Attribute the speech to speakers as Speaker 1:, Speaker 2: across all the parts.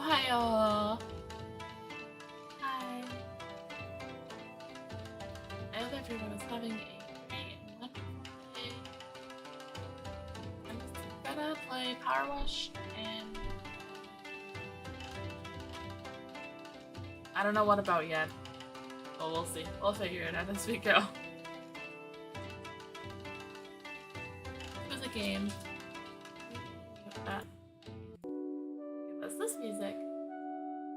Speaker 1: Gohayo! Hi! I hope everyone is having a great and wonderful day. I'm just gonna play POWERWASH and I don't know what about yet, but we'll see. We'll figure it out as we go. It was a game. Give us this music.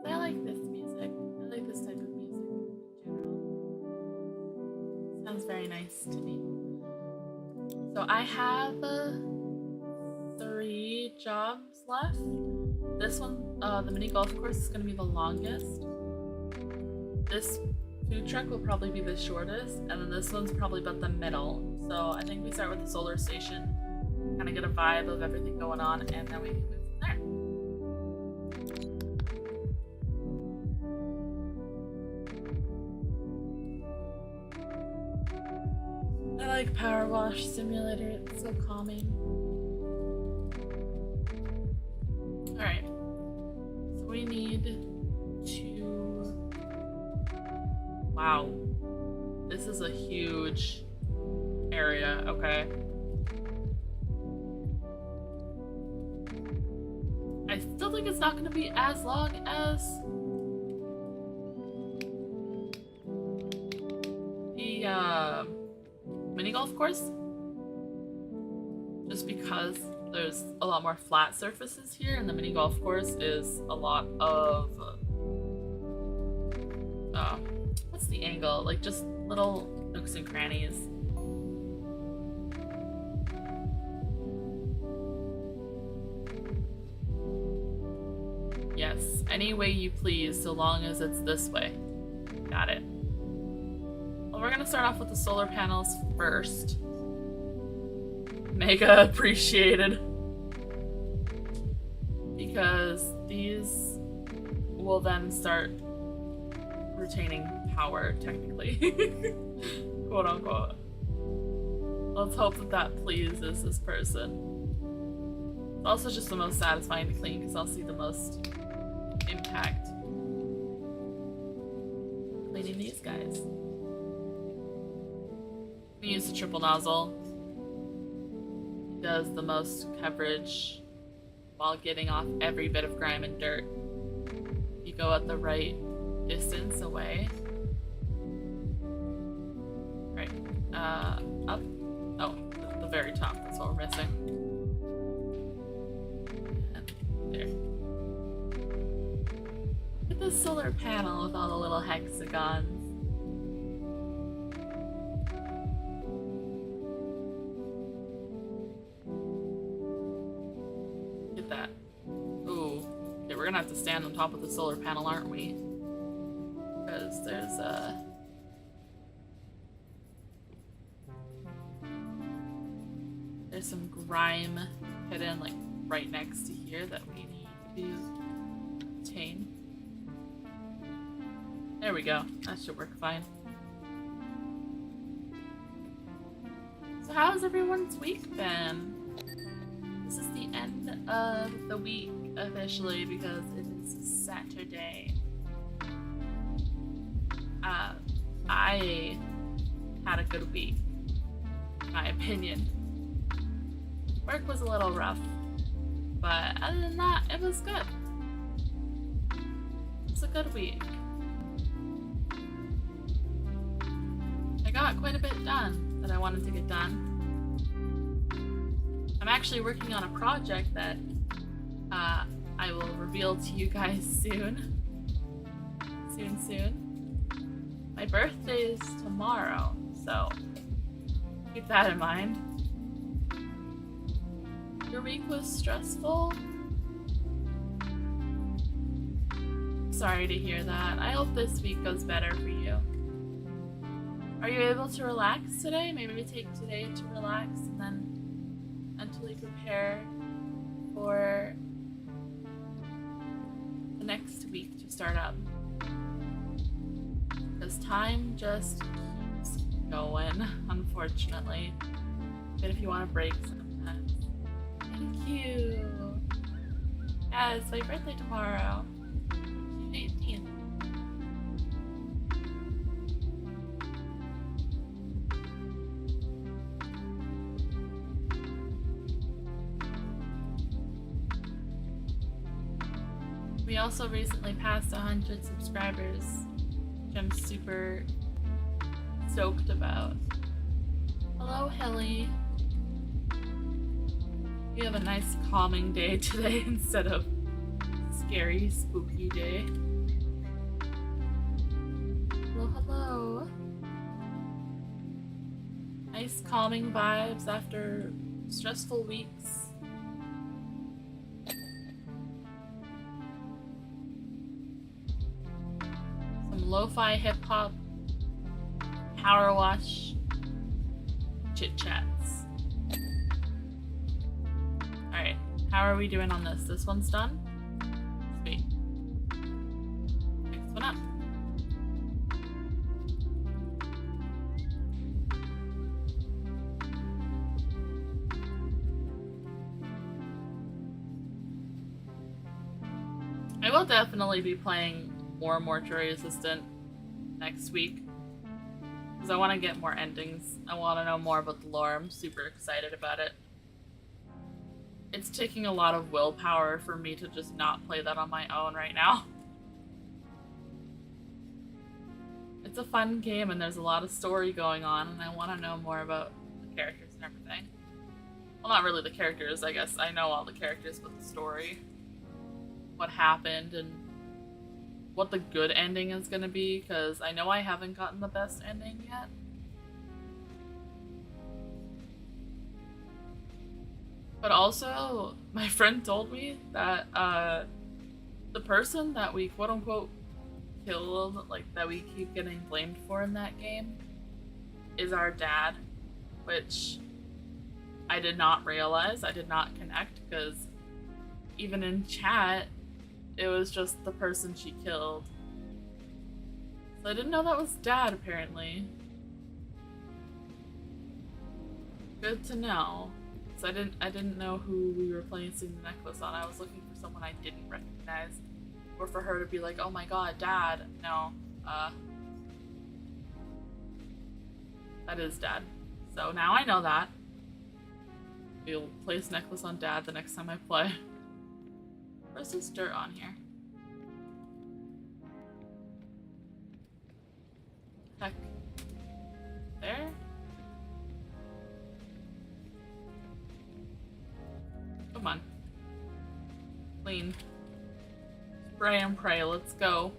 Speaker 1: I like this music. I like this type of music in general. Sounds very nice to me. So I have 3 jobs left. This one, the mini golf course, is going to be the longest. This food truck will probably be the shortest, and then this one's probably about the middle. So I think we start with the solar station, kind of get a vibe of everything going on, and then we can move from there. I like POWERWASH Simulator, it's so calming. Alright, so we need to... Wow, this is a huge area, okay. I still think it's not going to be as long as the mini golf course, just because there's a lot more flat surfaces here, and the mini golf course is a lot of what's the angle? Like just little nooks and crannies. Yes, any way you please, so long as it's this way. Got it. Well, we're gonna start off with the solar panels first. Mega appreciated. Because these will then start retaining power, technically. Quote unquote. Let's hope that that pleases this person. It's also just the most satisfying to clean because I'll see the most impact cleaning these guys. We use the triple nozzle. It does the most coverage while getting off every bit of grime and dirt. You go at the right distance away. Right. Up. Oh, the very top. That's what we're missing. And there. Look at this solar panel with all the little hexagons. Look at that. Ooh. Okay, we're gonna have to stand on top of the solar panel, aren't we? Because there's some grime hidden like right next to here that we need to obtain. There we go. That should work fine. So how has everyone's week been? This is the end of the week officially because it is Saturday. I had a good week, in my opinion. Work was a little rough, but other than that, it was good. It's a good week. I got quite a bit done that I wanted to get done. I'm actually working on a project that I will reveal to you guys soon. Soon. My birthday is tomorrow, so keep that in mind. Your week was stressful? Sorry to hear that. I hope this week goes better for you. Are you able to relax today? Maybe we take today to relax and then mentally prepare for the next week to start up. Because time just keeps going, unfortunately. But if you want a break sometimes. Thank you! Yeah, it's my birthday tomorrow. We also recently passed 100 subscribers, which I'm super stoked about. Hello, Hilly. You have a nice calming day today instead of scary, spooky day. Hello, hello. Nice calming vibes after stressful weeks. Some lo-fi hip-hop, power wash, chit-chats. Alright, how are we doing on this? This one's done? Sweet. Next one up. I will definitely be playing more Mortuary Assistant next week because I want to get more endings. I want to know more about the lore. I'm super excited about it. It's taking a lot of willpower for me to just not play that on my own right now. It's a fun game and there's a lot of story going on and I want to know more about the characters and everything. Well, not really the characters, I guess. I know all the characters, but the story. What happened and what the good ending is gonna be, because I know I haven't gotten the best ending yet. But also, my friend told me that the person that we quote-unquote killed, like that we keep getting blamed for in that game, is our dad, which I did not realize, I did not connect, because even in chat, it was just the person she killed. So I didn't know that was Dad, apparently. Good to know. So I didn't know who we were placing the necklace on. I was looking for someone I didn't recognize. Or for her to be like, oh my god, Dad. No. That is Dad. So now I know that. We'll place necklace on Dad the next time I play. Where's this dirt on here? Heck. There? Come on. Clean. Spray and pray, let's go.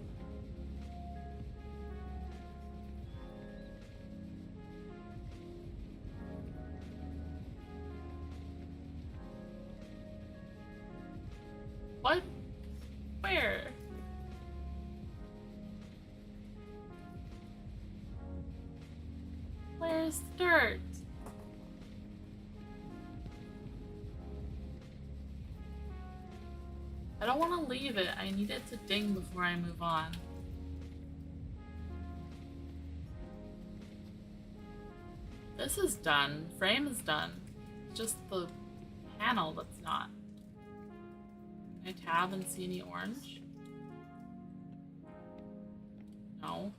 Speaker 1: What? Where? Where's the dirt? I don't want to leave it. I need it to ding before I move on. This is done. Frame is done. It's just the panel that's not. Can I tab and see any orange? No.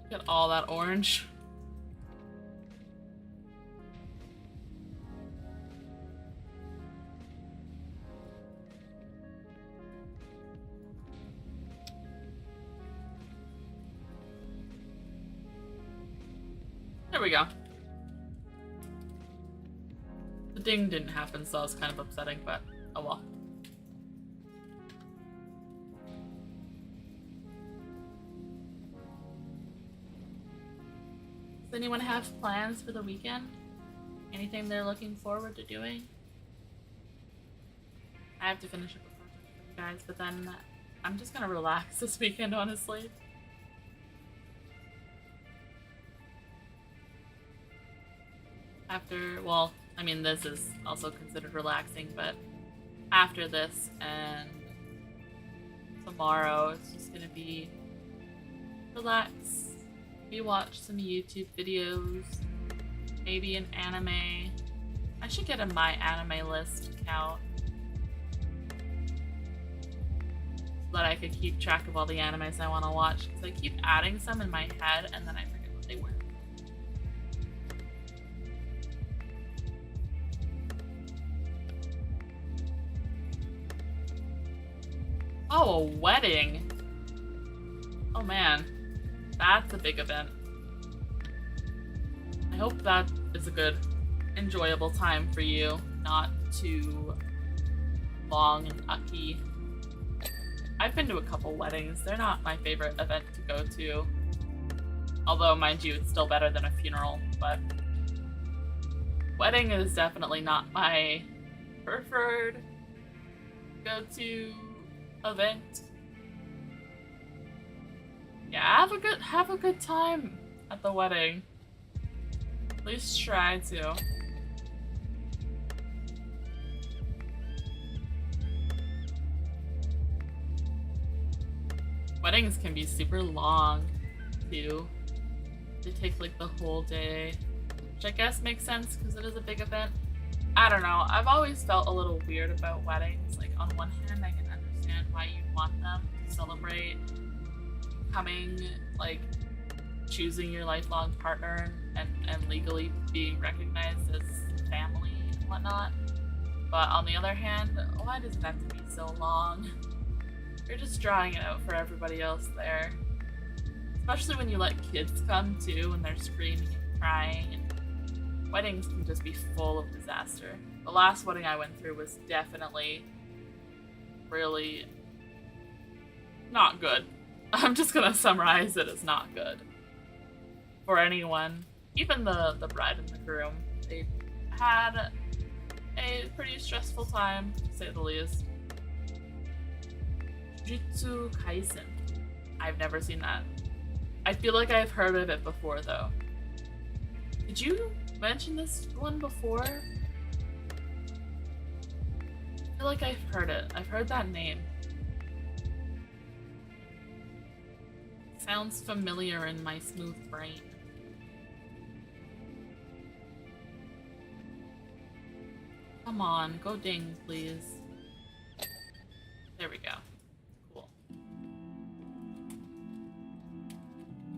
Speaker 1: Look at all that orange. There we go. The ding didn't happen, so it's kind of upsetting, but oh well. Does anyone have plans for the weekend? Anything they're looking forward to doing? I have to finish up a project for you guys, but then I'm just gonna relax this weekend, honestly. After, well, I mean, this is also considered relaxing, but after this and tomorrow, it's just gonna be relax. We watch some YouTube videos, maybe an anime. I should get a my anime list count so that I could keep track of all the animes I want to watch, because I keep adding some in my head and then I forget what they were. Oh, a wedding. Oh man, that's a big event. I hope that is a good, enjoyable time for you, not too long and ucky. I've been to a couple weddings. They're not my favorite event to go to. Although, mind you, it's still better than a funeral, but wedding is definitely not my preferred go-to event. Yeah, have a good time at the wedding. At least try to. Weddings can be super long, too. They take like the whole day, which I guess makes sense because it is a big event. I don't know. I've always felt a little weird about weddings. Like, on one hand, I can understand why you'd want them to celebrate becoming, like, choosing your lifelong partner and legally being recognized as family and whatnot. But on the other hand, why does it have to be so long? You're just drawing it out for everybody else there. Especially when you let kids come too and they're screaming and crying. And weddings can just be full of disaster. The last wedding I went through was definitely really not good. I'm just gonna summarize it as not good. For anyone, even the bride and the groom, they had a pretty stressful time, to say the least. Jujutsu Kaisen. I've never seen that. I feel like I've heard of it before, though. Did you mention this one before? I feel like I've heard it. I've heard that name. Sounds familiar in my smooth brain. Come on, go ding, please. There we go. Cool.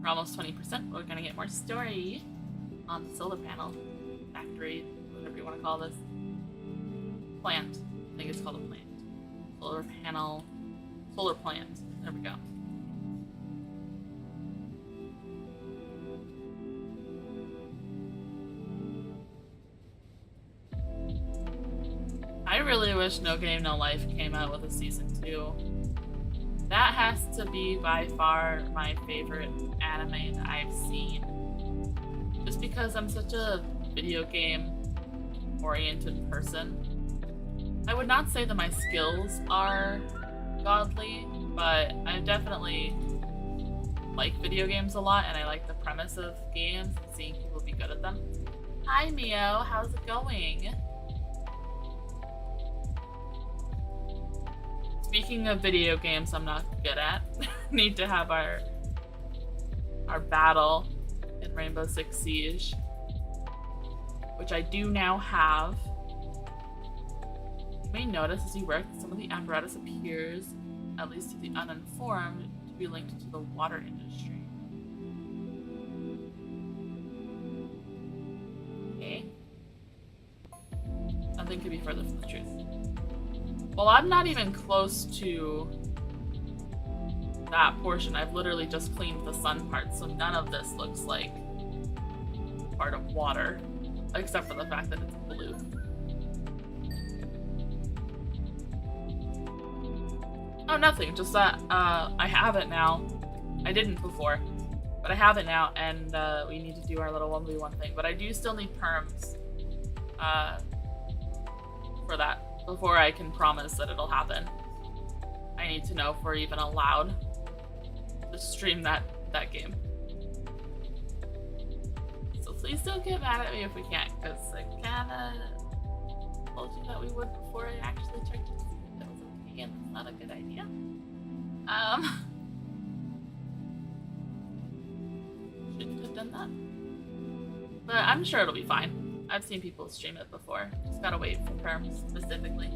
Speaker 1: We're almost 20%. We're gonna get more story on the solar panel factory, whatever you want to call this. Plant. I think it's called a plant. Solar panel. Solar plant. There we go. I really wish No Game No Life came out with a season 2. That has to be by far my favorite anime that I've seen. Just because I'm such a video game oriented person. I would not say that my skills are godly, but I definitely like video games a lot and I like the premise of games and seeing people be good at them. Hi Mio, how's it going? Speaking of video games I'm not good at, need to have our battle in Rainbow Six Siege, which I do now have. You may notice as you work that some of the apparatus appears, at least to the uninformed, to be linked to the water industry. Okay. Nothing could be further from the truth. Well, I'm not even close to that portion. I've literally just cleaned the sun part, so none of this looks like part of water, except for the fact that it's blue. Oh, nothing, just that I have it now. I didn't before, but I have it now, and we need to do our little 1v1 thing. But I do still need perms for that. Before I can promise that it'll happen, I need to know if we're even allowed to stream that game. So please don't get mad at me if we can't, because I kinda told you that we would before I actually checked to see if that was okay, and that's not a good idea. Shouldn't have done that. But I'm sure it'll be fine. I've seen people stream it before. Just gotta wait for perms specifically.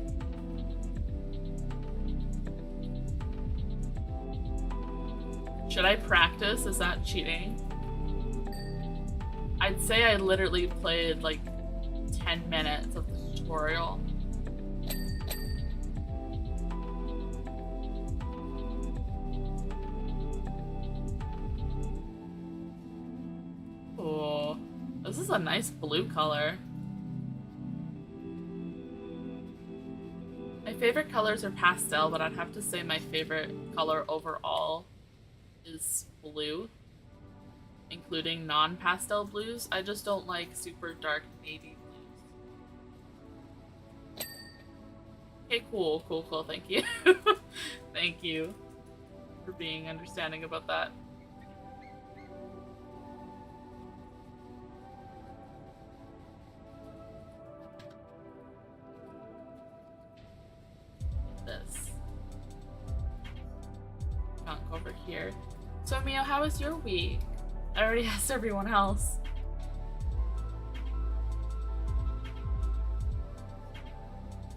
Speaker 1: Should I practice? Is that cheating? I'd say I literally played like 10 minutes of the tutorial. This is a nice blue color. My favorite colors are pastel, but I'd have to say my favorite color overall is blue, including non-pastel blues. I just don't like super dark navy blues. Okay, cool, cool, cool, thank you. Thank you for being understanding about that. This. Go over here. So Mio, how was your week? I already asked everyone else.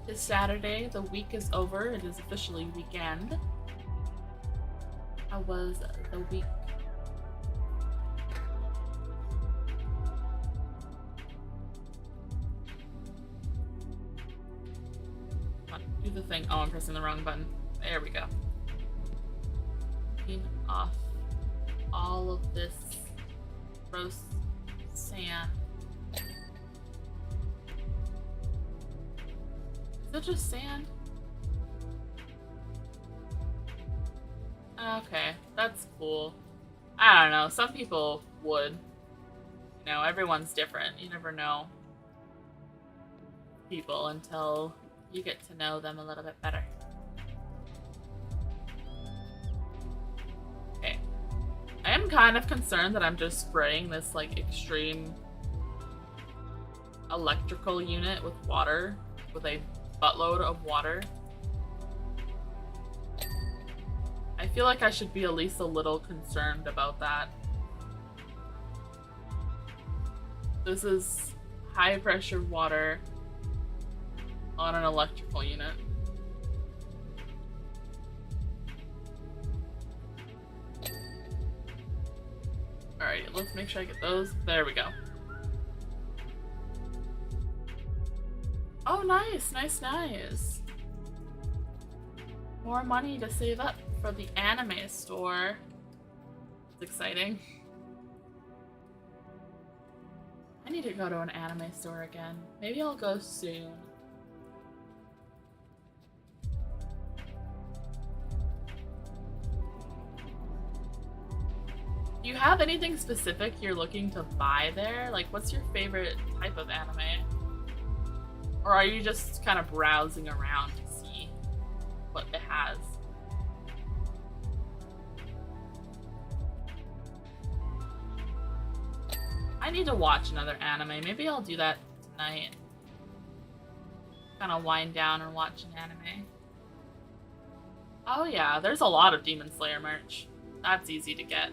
Speaker 1: It's Saturday, the week is over, it is officially weekend. How was the week? Come on, do the thing. Oh, I'm pressing the wrong button. There we go. Clean off all of this gross sand. Is it just sand? Okay, that's cool. I don't know, some people would. You know, everyone's different. You never know people until you get to know them a little bit better. Okay. I am kind of concerned that I'm just spraying this, like, extreme electrical unit with water, with a buttload of water. I feel like I should be at least a little concerned about that. This is high pressure water on an electrical unit. Alright, let's make sure I get those. There we go. Oh, nice, nice, nice. More money to save up for the anime store. It's exciting. I need to go to an anime store again. Maybe I'll go soon. Do you have anything specific you're looking to buy there? Like, what's your favorite type of anime? Or are you just kind of browsing around to see what it has? I need to watch another anime. Maybe I'll do that tonight. Kind of wind down and watch an anime. Oh yeah, there's a lot of Demon Slayer merch. That's easy to get.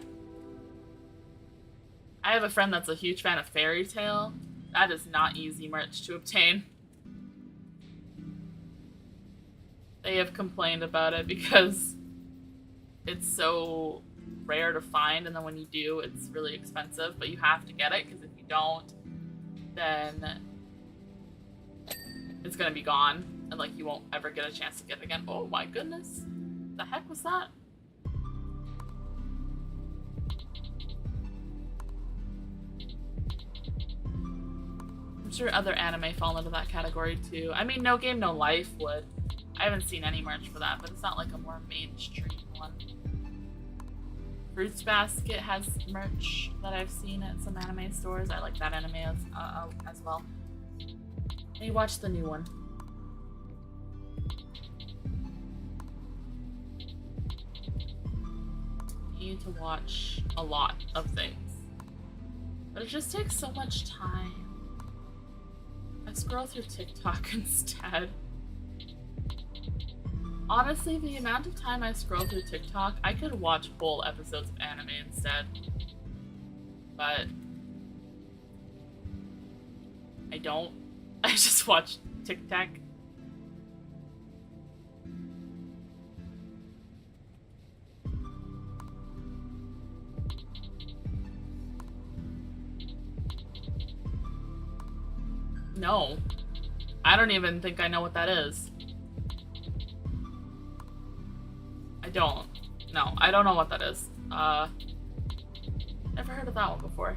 Speaker 1: I have a friend that's a huge fan of Fairy Tail. That is not easy merch to obtain. They have complained about it because it's so rare to find, and then when you do, it's really expensive, but you have to get it, because if you don't, then it's gonna be gone, and like you won't ever get a chance to get it again. Oh my goodness. The heck was that? I'm sure other anime fall into that category too. I mean, No Game No Life would. I haven't seen any merch for that, but it's not like a more mainstream one. Fruits Basket has merch that I've seen at some anime stores. I like that anime as well. Hey, watch the new one. You need to watch a lot of things. But it just takes so much time. I scroll through TikTok instead. Honestly, the amount of time I scroll through TikTok, I could watch whole episodes of anime instead. But I don't. I just watch TikTok. No. I don't even think I know what that is. I don't. No, I don't know what that is. Never heard of that one before.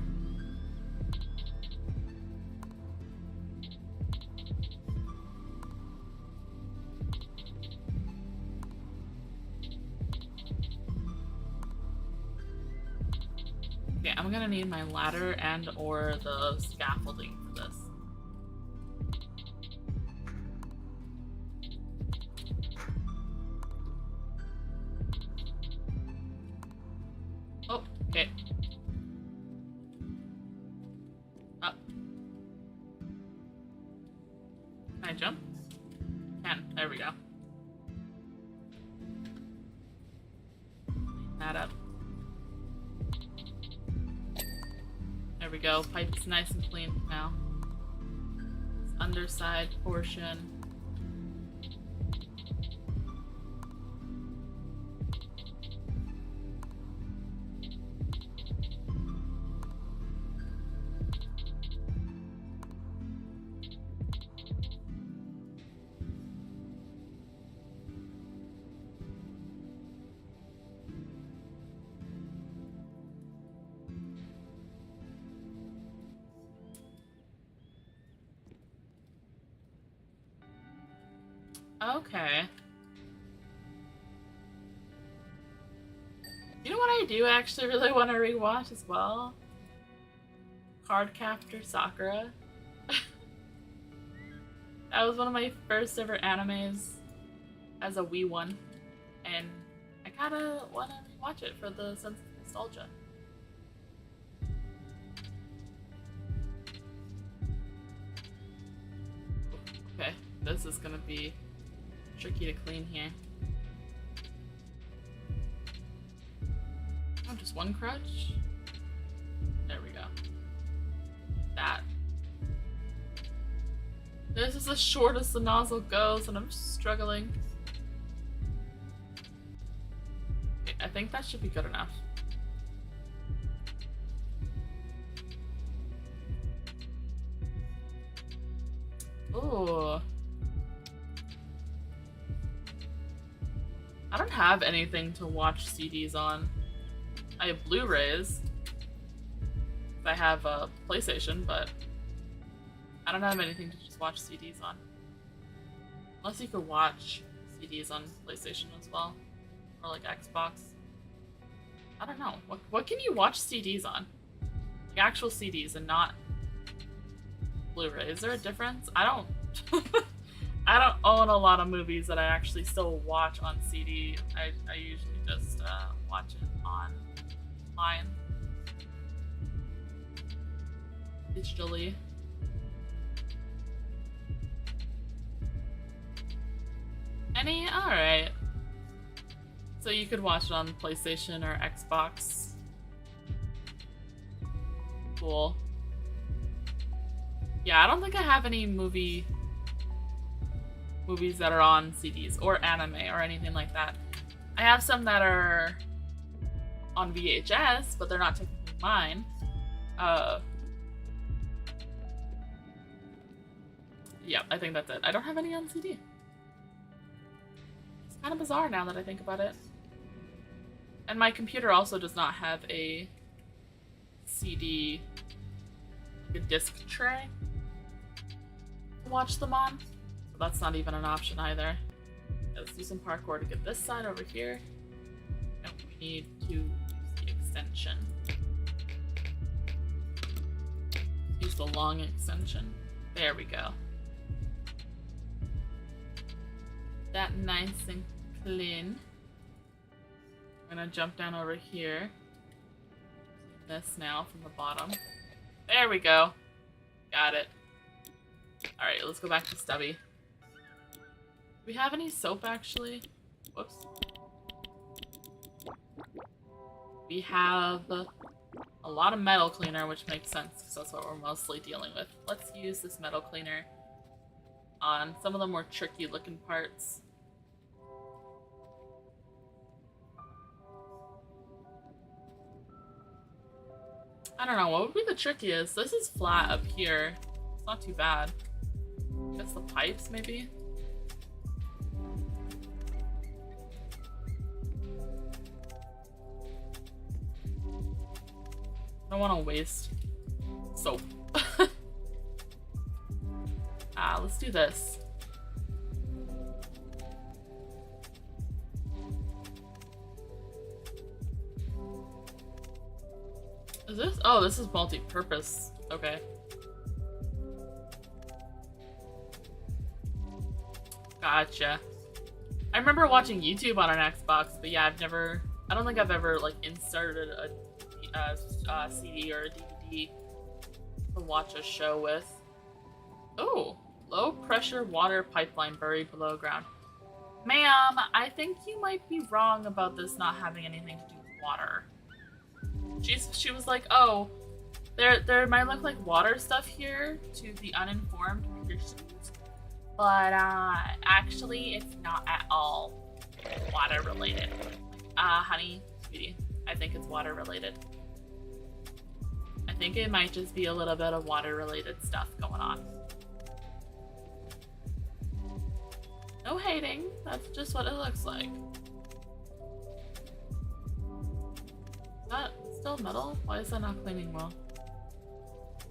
Speaker 1: Okay, I'm gonna need my ladder and or the scaffolding for this. Oh, okay. Up. Can I jump? Can. There we go. Clean that up. There we go. Pipe's nice and clean now. This underside portion. Okay. You know what I do actually really want to rewatch as well? Cardcaptor Sakura. That was one of my first ever animes as a wee one, and I kinda want to rewatch it for the sense of nostalgia. Okay, this is gonna be tricky to clean here. Oh, just one crutch? There we go. That. This is as short as the nozzle goes, and I'm struggling. Okay, I think that should be good enough. Ooh. I don't have anything to watch CDs on. I have Blu-rays. I have a PlayStation, but I don't have anything to just watch CDs on. Unless you could watch CDs on PlayStation as well. Or like Xbox. I don't know. What can you watch CDs on? Like actual CDs and not Blu-ray. Is there a difference? I don't I don't own a lot of movies that I actually still watch on CD. I usually just watch it online. Digitally. Any? Alright. So you could watch it on PlayStation or Xbox. Cool. Yeah, I don't think I have any movies that are on CDs or anime or anything like that. I have some that are on VHS, but they're not technically mine. Yeah, I think that's it. I don't have any on CD. It's kind of bizarre now that I think about it. And my computer also does not have a CD, like a disc tray to watch them on. So that's not even an option either. Let's do some parkour to get this side over here. And we need to use the extension. Use the long extension. There we go. That nice and clean. I'm gonna jump down over here. This now from the bottom. There we go. Got it. Alright, let's go back to Stubby. Do we have any soap actually? Whoops. We have a lot of metal cleaner, which makes sense because that's what we're mostly dealing with. Let's use this metal cleaner on some of the more tricky looking parts. I don't know, what would be the trickiest? This is flat up here. It's not too bad. I guess the pipes, maybe? I don't want to waste soap. Let's do this. Is this? Oh, this is multi-purpose. Okay. Gotcha. I remember watching YouTube on an Xbox, but yeah, I don't think I've ever like inserted a CD or a DVD to watch a show with. Oh, low pressure water pipeline buried below ground. Ma'am, I think you might be wrong about this not having anything to do with water. She was like, oh, there might look like water stuff here to the uninformed Christians, but actually it's not at all water related. Honey, sweetie, I think it's water related. I think it might just be a little bit of water related stuff going on. No hating, that's just what it looks like. Is that still metal? Why is that not cleaning well?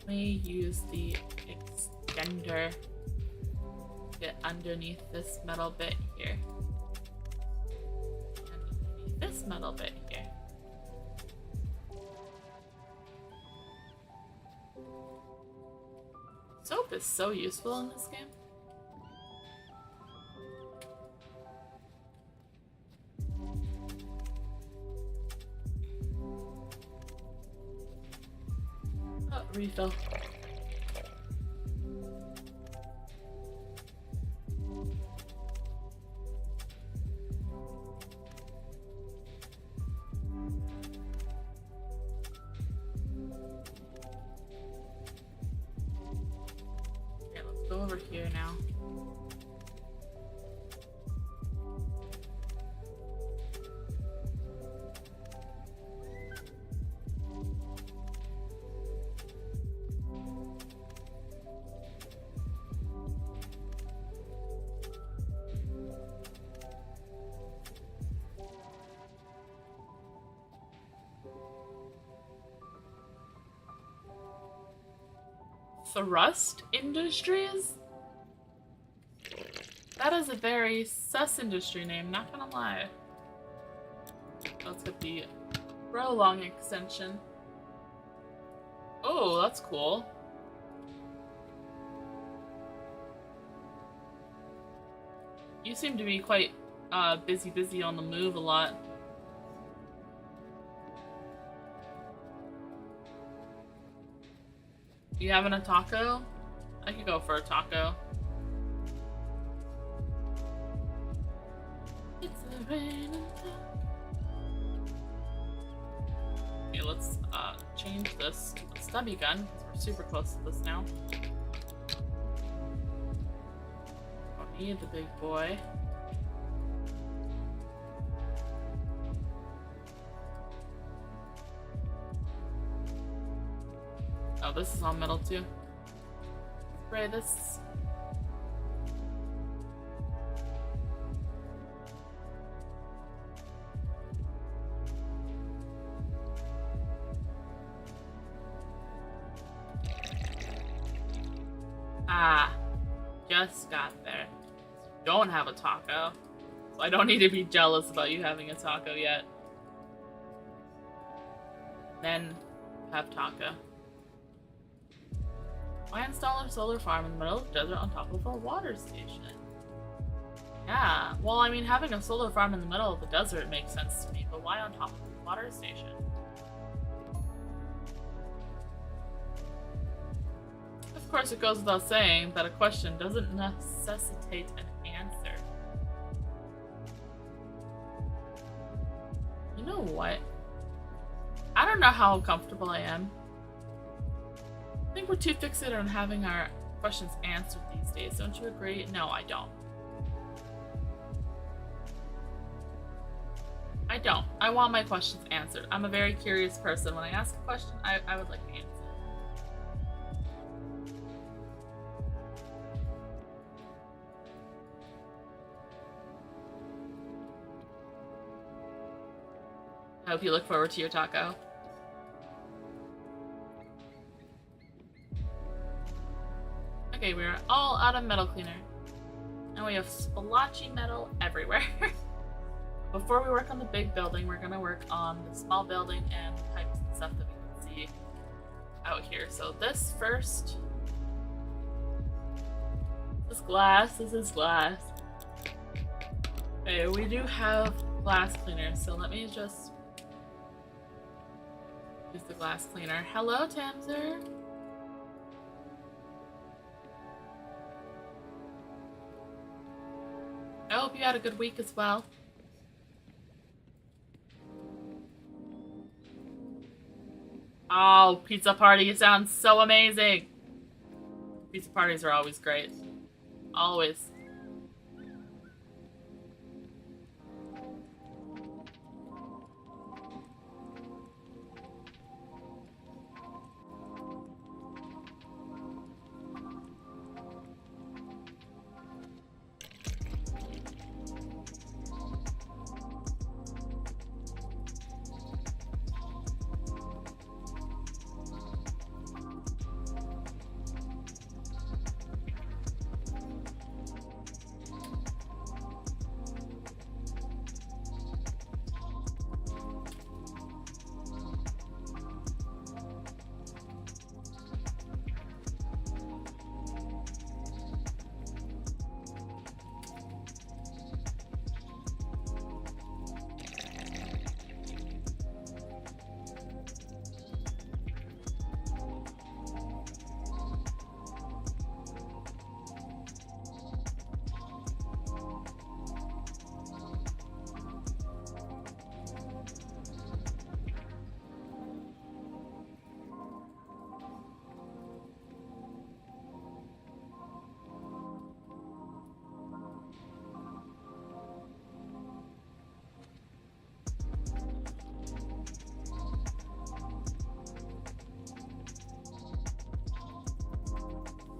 Speaker 1: Let me use the extender to get underneath this metal bit here. Underneath this metal bit here. Soap is so useful in this game. Oh, refill. Okay, let's go over here now. Thrust Industries? That is a very sus industry name, not gonna lie. Let's get the prolong extension. Oh, that's cool. You seem to be quite busy on the move a lot. You having a taco? I could go for a taco. It's a raining taco. Okay, let's change this stubby gun because we're super close to this now. Don't need the big boy. Oh, this is on metal too. Spray this. Ah, just got there. Don't have a taco, so I don't need to be jealous about you having a taco yet. Then have taco. Why install a solar farm in the middle of the desert on top of a water station? Yeah, well, I mean, having a solar farm in the middle of the desert makes sense to me, but why on top of a water station? Of course, it goes without saying that a question doesn't necessitate an answer. You know what? I don't know how comfortable I am. I think we're too fixated on having our questions answered these days. Don't you agree? No, I don't. I don't. I want my questions answered. I'm a very curious person. When I ask a question, I would like the answer. I hope you look forward to your taco. Okay, we're all out of metal cleaner. And we have splotchy metal everywhere. Before we work on the big building, we're gonna work on the small building and the pipes and stuff that we can see. be out here. So this first. This is glass. This is glass. Okay, we do have glass cleaner, so let me just use the glass cleaner. Hello, Tamser. I hope you had a good week as well. Oh, pizza party sounds so amazing. Pizza parties are always great. Always.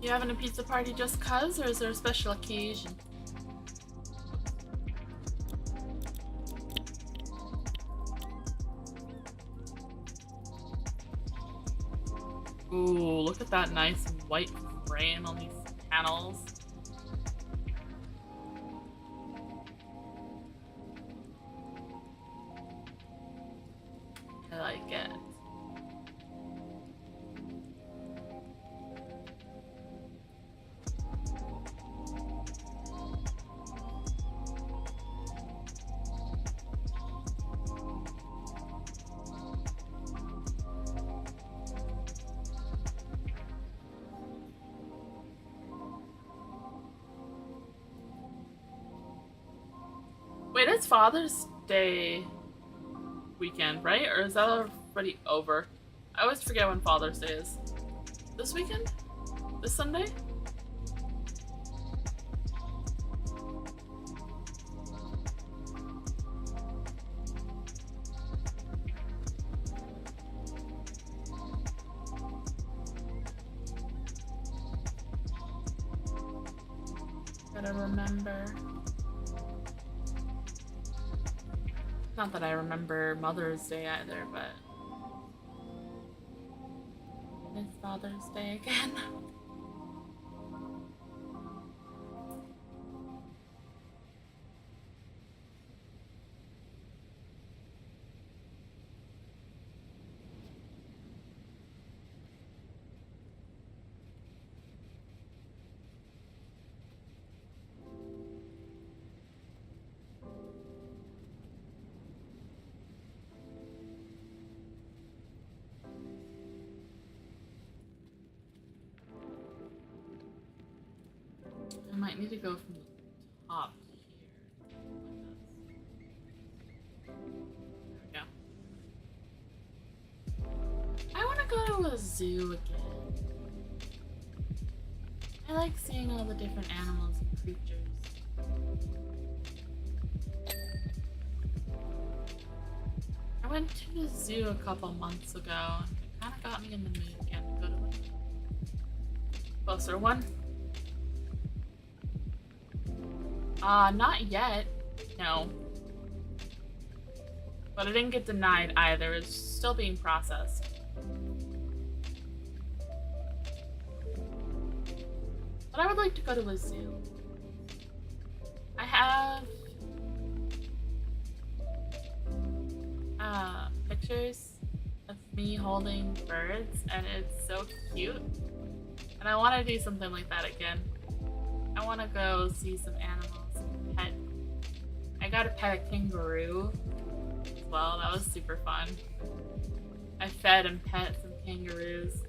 Speaker 1: You having a pizza party just cuz, or is there a special occasion? Ooh, look at that nice white frame on these panels. I like it. Wait, it's Father's Day weekend, right? Or is that already over? I always forget when Father's Day is. This weekend? This Sunday? Gotta remember. Not that I remember Mother's Day either, but it's Father's Day again. I might need to go from the top here. There we go. I want to go to a zoo again. I like seeing all the different animals and creatures. I went to the zoo a couple months ago and it kind of got me in the mood again to go to a closer one. Not yet. No. But I didn't get denied either. It's still being processed. But I would like to go to a zoo. I have pictures of me holding birds, and it's so cute. And I want to do something like that again. I want to go see some animals and pet. I got to pet a kangaroo as well. That was super fun. I fed and pet some kangaroos.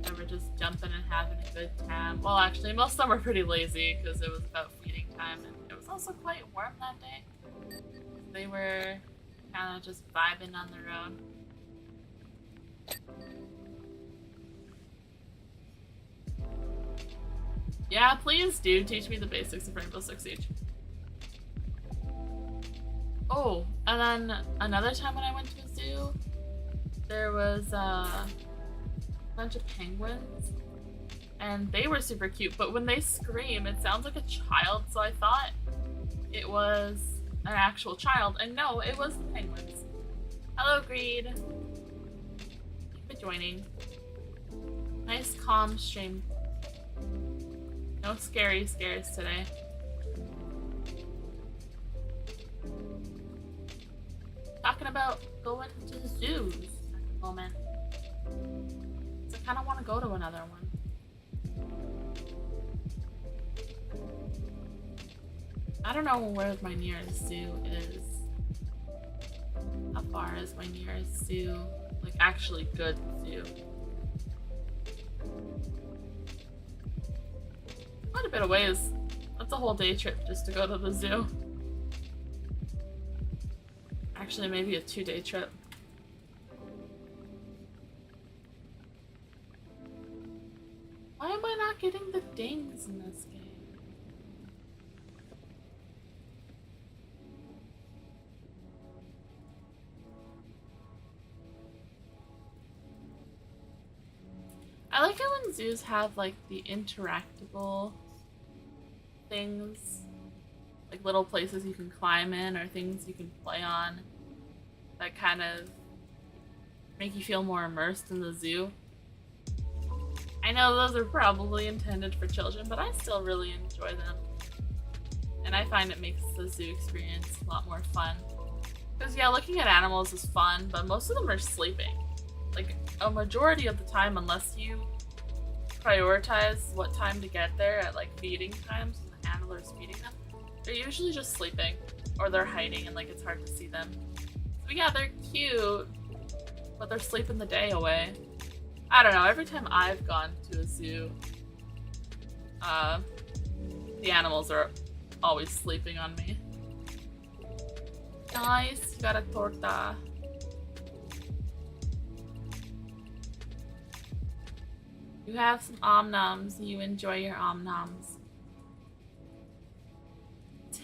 Speaker 1: They were just jumping and having a good time. Well, actually, most of them were pretty lazy because it was about feeding time, and it was also quite warm that day. They were kind of just vibing on their own. Yeah, please do teach me the basics of Rainbow Six Siege. Oh, and then another time when I went to a zoo, there was a bunch of penguins, and they were super cute, but when they scream, it sounds like a child, so I thought it was an actual child, and no, it was the penguins. Hello, Greed. Thank you for joining. Nice, calm stream. No scary scares today. Talking about going to zoos at the moment. So I kind of want to go to another one. I don't know where my nearest zoo is. How far is my nearest zoo? Like, actually good zoo. Quite a bit of ways. That's a whole day trip just to go to the zoo. Actually, maybe a 2-day trip. Why am I not getting the dings in this game? I like it when zoos have like the interactable things, like little places you can climb in or things you can play on that kind of make you feel more immersed in the zoo. I know those are probably intended for children, but I still really enjoy them. And I find it makes the zoo experience a lot more fun. Because yeah, looking at animals is fun, but most of them are sleeping. Like, a majority of the time, unless you prioritize what time to get there at like feeding times and the handler's feeding them, they're usually just sleeping, or they're hiding and like it's hard to see them. So yeah, they're cute, but they're sleeping the day away. I don't know, every time I've gone to a zoo, the animals are always sleeping on me. Nice, you got a torta. You have some om-noms. You enjoy your om-noms.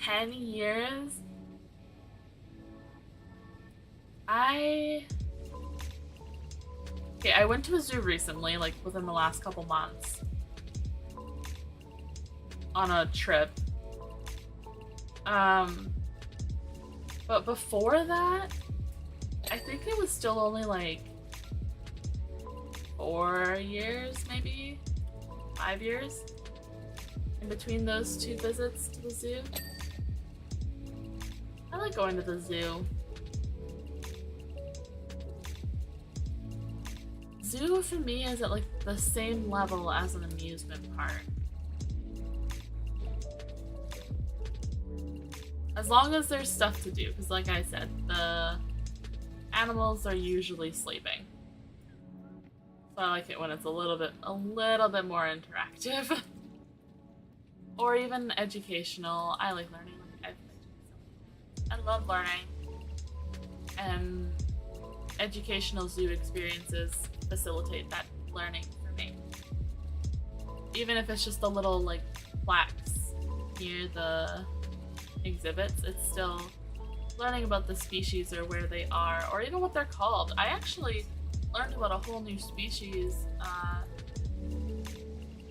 Speaker 1: 10 years? Okay, I went to a zoo recently, like within the last couple months. On a trip. But before that, I think it was still only like 4 years, maybe 5 years in between those two visits to the zoo. I like going to the zoo. Zoo for me is at like the same level as an amusement park. As long as there's stuff to do, because like I said, the animals are usually sleeping. So I like it when it's a little bit more interactive. Or even educational. I like learning. I love learning. And educational zoo experiences facilitate that learning for me. Even if it's just a little like plaques near the exhibits, it's still learning about the species or where they are, or even what they're called. I actually learned about a whole new species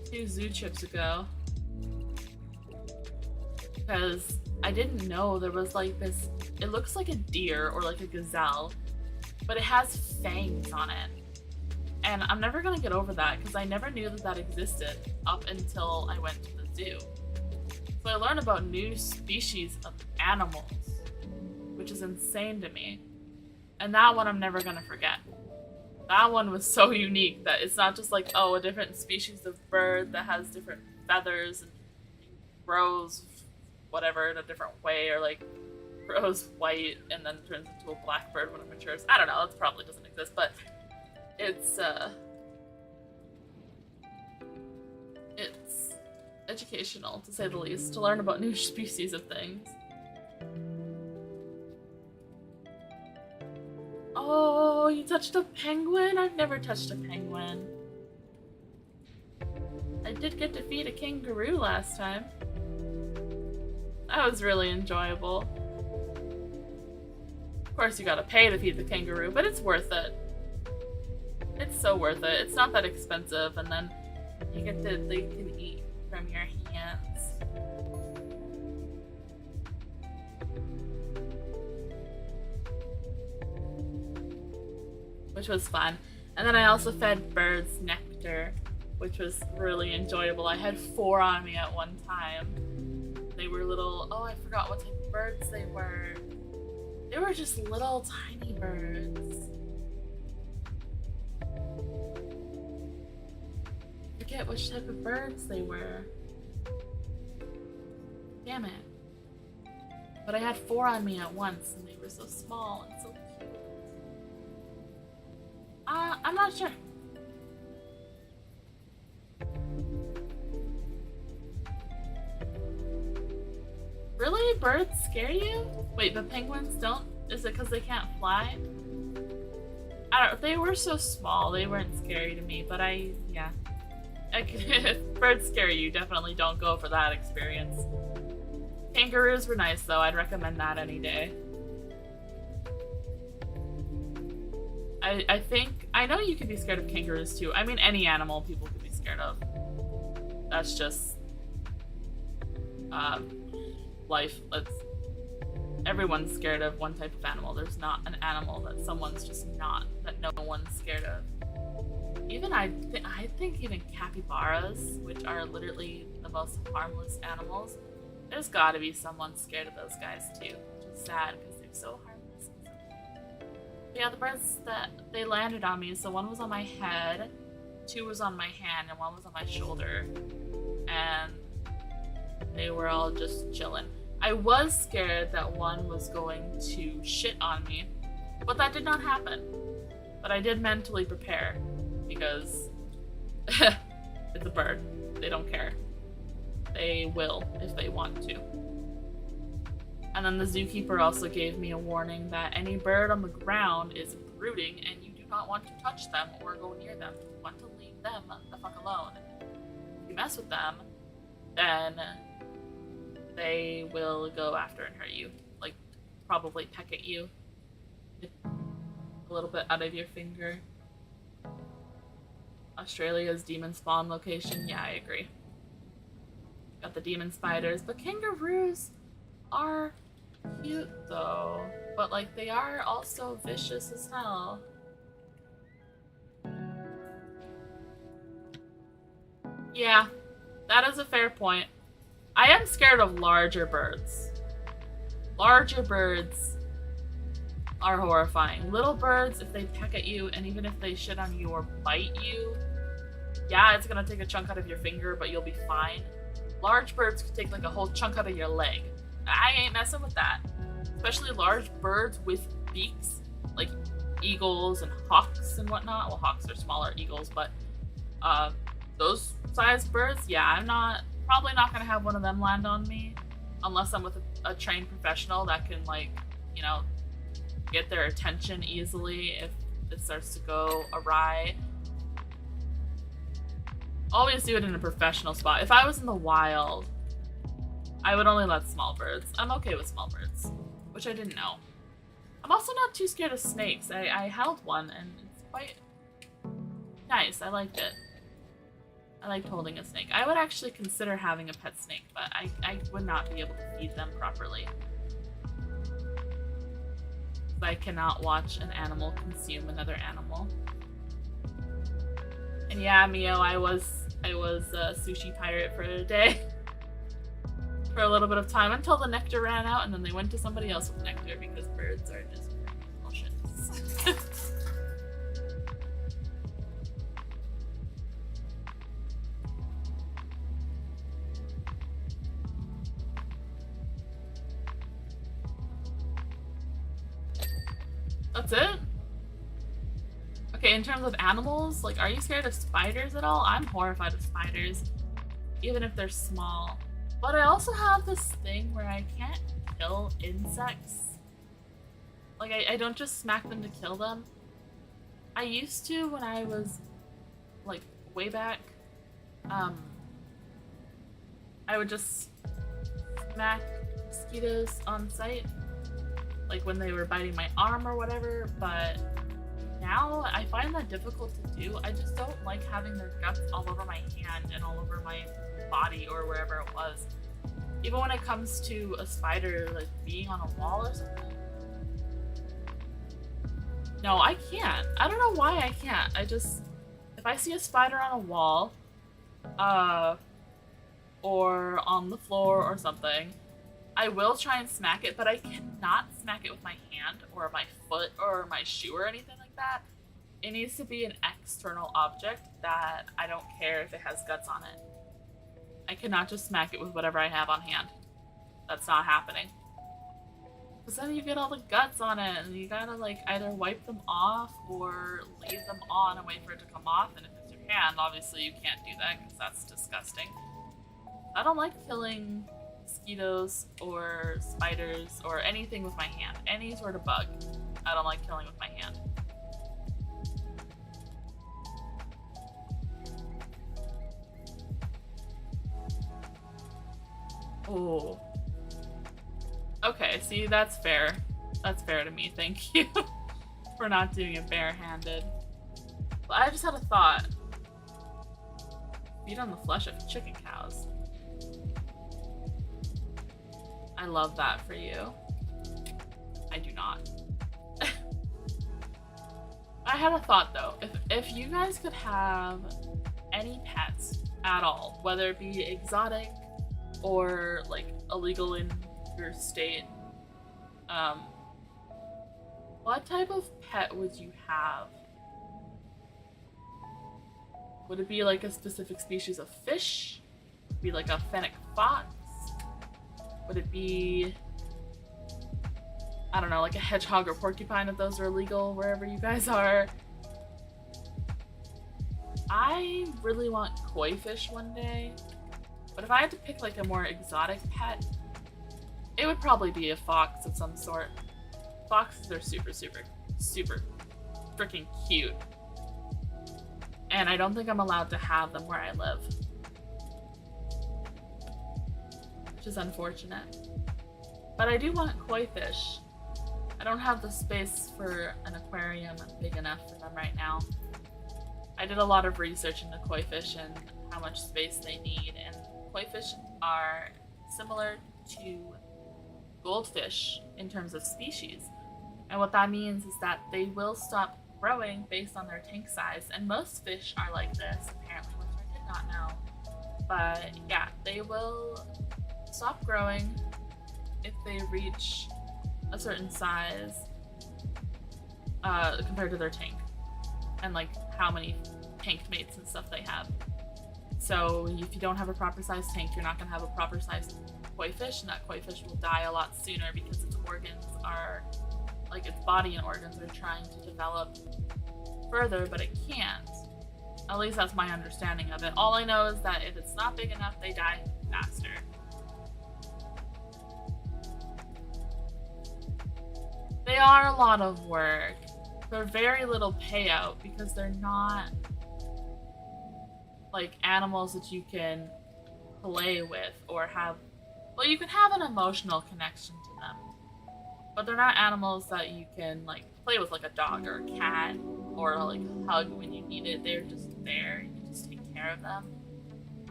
Speaker 1: 2 zoo trips ago, because I didn't know there was like this, it looks like a deer or like a gazelle, but it has fangs on it. And I'm never gonna get over that because I never knew that that existed up until I went to the zoo. So I learned about new species of animals, which is insane to me. And that one I'm never gonna forget. That one was so unique that it's not just like, oh, a different species of bird that has different feathers and grows whatever in a different way, or like grows white and then turns into a blackbird when it matures. I don't know, that probably doesn't exist, but it's educational, to say the least, to learn about new species of things. Oh, you touched a penguin? I've never touched a penguin. I did get to feed a kangaroo last time. That was really enjoyable. Of course, you gotta pay to feed the kangaroo, but it's worth it. It's so worth it. It's not that expensive, and then you get to, they can eat from your hands. Which was fun. And then I also fed birds nectar, which was really enjoyable. I had 4 on me at one time. They were little, oh, I forgot what type of birds they were. They were just little tiny birds. I forget which type of birds they were. Damn it. But I had 4 on me at once, and they were so small and so cute. I'm not sure. Really? Birds scare you? Wait, but penguins don't? Is it because they can't fly? I don't know. They were so small, they weren't scary to me, but yeah. If birds scare you, definitely don't go for that experience. Kangaroos were nice though, I'd recommend that any day. I know you could be scared of kangaroos too. I mean, any animal people could be scared of. That's just life. Everyone's scared of one type of animal. There's not an animal that someone's just not, that no one's scared of. Even I think even capybaras, which are literally the most harmless animals, there's gotta be someone scared of those guys too. Which is sad because they're so harmless. But yeah, the birds that they landed on me, so one was on my head, 2 was on my hand, and 1 was on my shoulder. And they were all just chilling. I was scared that one was going to shit on me, but that did not happen. But I did mentally prepare, because it's a bird. They don't care. They will if they want to. And then the zookeeper also gave me a warning that any bird on the ground is brooding and you do not want to touch them or go near them. You want to leave them the fuck alone. If you mess with them, then they will go after and hurt you. Like, probably peck at you. A little bit out of your finger. Australia's demon spawn location. Yeah, I agree. Got the demon spiders, but kangaroos are cute though. But like, they are also vicious as hell. Yeah, that is a fair point. I am scared of larger birds. Larger birds are horrifying. Little birds, if they peck at you, and even if they shit on you or bite you, yeah, it's gonna take a chunk out of your finger, but you'll be fine. Large birds could take like a whole chunk out of your leg. I ain't messing with that. Especially large birds with beaks, like eagles and hawks and whatnot. Well, hawks are smaller eagles, but those size birds, yeah, I'm probably not gonna have one of them land on me unless I'm with a trained professional that can, like, you know, get their attention easily if it starts to go awry. Always do it in a professional spot. If I was in the wild, I would only let small birds. I'm okay with small birds, which I didn't know. I'm also not too scared of snakes. I held one and it's quite nice. I liked it. I liked holding a snake. I would actually consider having a pet snake, but I would not be able to feed them properly. I cannot watch an animal consume another animal. And yeah, Mio, I was a sushi pirate for a day. For a little bit of time until the nectar ran out, and then they went to somebody else with nectar because birds are just bullshit. That's it? Okay, in terms of animals, like, are you scared of spiders at all? I'm horrified of spiders, even if they're small. But I also have this thing where I can't kill insects. Like, I don't just smack them to kill them. I used to when I was, like, way back. I would just smack mosquitoes on sight, like when they were biting my arm or whatever, but now I find that difficult to do. I just don't like having their guts all over my hand and all over my body or wherever it was. Even when it comes to a spider, like being on a wall or something. No, I can't. I don't know why I can't. If I see a spider on a wall, or on the floor or something, I will try and smack it, but I cannot smack it with my hand or my foot or my shoe or anything like that. It needs to be an external object that I don't care if it has guts on it. I cannot just smack it with whatever I have on hand. That's not happening. Because then you get all the guts on it, and you gotta like either wipe them off or leave them on and wait for it to come off, and if it's your hand, obviously you can't do that because that's disgusting. I don't like killing mosquitoes or spiders or anything with my hand. Any sort of bug, I don't like killing with my hand. Oh. Okay, see, that's fair. That's fair to me, thank you. For not doing it barehanded. But I just had a thought. Feed on the flesh of chicken cows. I love that for you. I do not. I had a thought though. If you guys could have any pets at all, whether it be exotic or like illegal in your state, what type of pet would you have? Would it be like a specific species of fish? Would it be like a fennec fox? Would it be, I don't know, like a hedgehog or porcupine if those are illegal wherever you guys are? I really want koi fish one day, but if I had to pick like a more exotic pet, it would probably be a fox of some sort. Foxes are super, super, super freaking cute. And I don't think I'm allowed to have them where I live. Which is unfortunate. But I do want koi fish. I don't have the space for an aquarium big enough for them right now. I did a lot of research into koi fish and how much space they need, and koi fish are similar to goldfish in terms of species. And what that means is that they will stop growing based on their tank size, and most fish are like this apparently, which I did not know. But yeah, they will stop growing if they reach a certain size compared to their tank, and like how many tank mates and stuff they have. So if you don't have a proper sized tank, you're not going to have a proper sized koi fish, and that koi fish will die a lot sooner because its organs are, like its body and organs are trying to develop further, but it can't. At least that's my understanding of it. All I know is that if it's not big enough, they die faster. They are a lot of work for very little payout because they're not like animals that you can play with or have. Well, you can have an emotional connection to them, but they're not animals that you can like play with like a dog or a cat or like hug when you need it. They're just there. You just take care of them.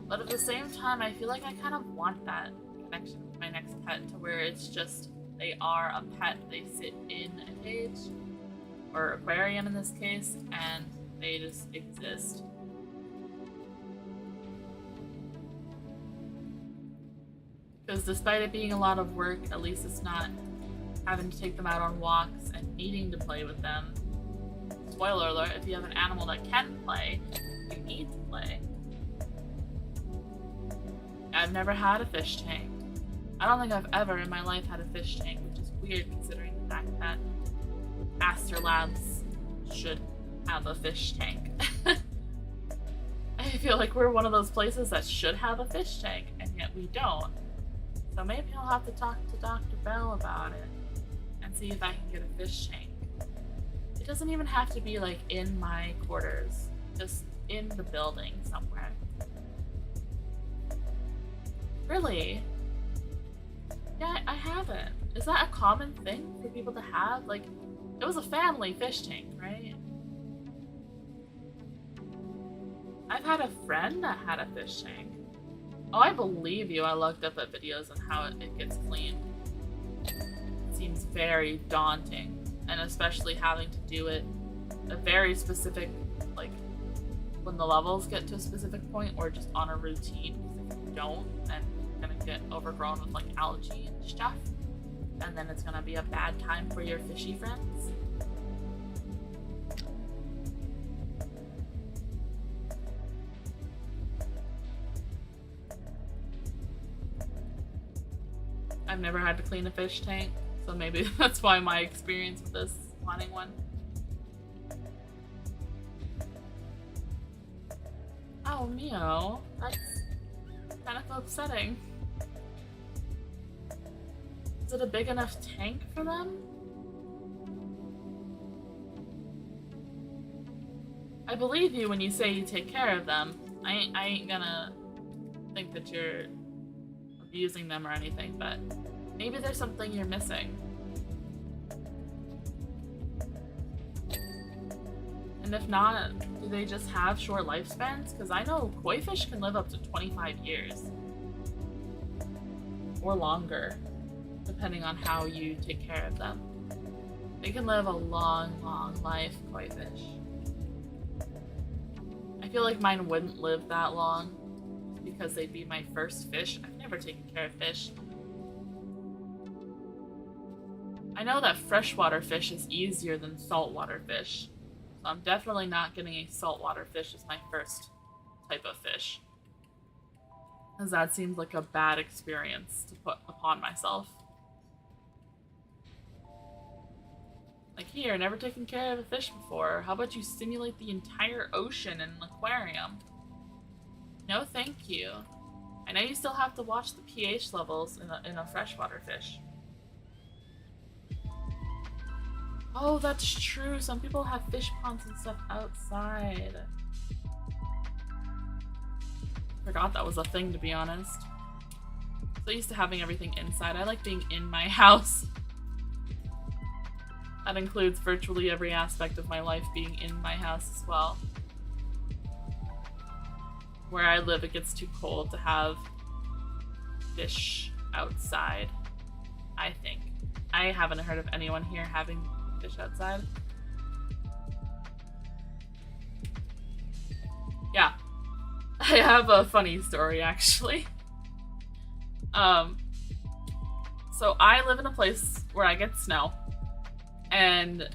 Speaker 1: But at the same time, I feel like I kind of want that connection with my next pet to where it's just they are a pet. They sit in a cage or aquarium in this case, and they just exist. Because despite it being a lot of work, at least it's not having to take them out on walks and needing to play with them. Spoiler alert, if you have an animal that can play, you need to play. I've never had a fish tank. I don't think I've ever in my life had a fish tank, which is weird considering the fact that Aster Labs should have a fish tank. I feel like we're one of those places that should have a fish tank, and yet we don't. So maybe I'll have to talk to Dr. Bell about it and see if I can get a fish tank. It doesn't even have to be like in my quarters, just in the building somewhere. Really? Yeah, I haven't. Is that a common thing for people to have? Like, it was a family fish tank, right? I've had a friend that had a fish tank. Oh, I believe you. I looked up at videos on how it gets cleaned. It seems very daunting, and especially having to do it a very specific, like, when the levels get to a specific point, or just on a routine. If you don't, then you're gonna get overgrown with like algae and stuff, and then it's gonna be a bad time for your fishy friends. I've never had to clean a fish tank, so maybe that's why my experience with this wanting one. Oh, Mio, that's kind of upsetting. Is it a big enough tank for them? I believe you when you say you take care of them. I ain't gonna think that you're abusing them or anything, but maybe there's something you're missing. And if not, do they just have short lifespans? Because I know koi fish can live up to 25 years. Or longer, depending on how you take care of them. They can live a long, long life, koi fish. I feel like mine wouldn't live that long because they'd be my first fish. I've never taken care of fish. I know that freshwater fish is easier than saltwater fish. So I'm definitely not getting a saltwater fish as my first type of fish. Because that seems like a bad experience to put upon myself. Like, here, never taken care of a fish before. How about you simulate the entire ocean in an aquarium? No, thank you. I know you still have to watch the pH levels in a freshwater fish. Oh, that's true. Some people have fish ponds and stuff outside. Forgot that was a thing, to be honest. So used to having everything inside. I like being in my house. That includes virtually every aspect of my life being in my house as well. Where I live, it gets too cold to have fish outside, I think. I haven't heard of anyone here having fish outside. Yeah. I have a funny story, actually. So I live in a place where I get snow. And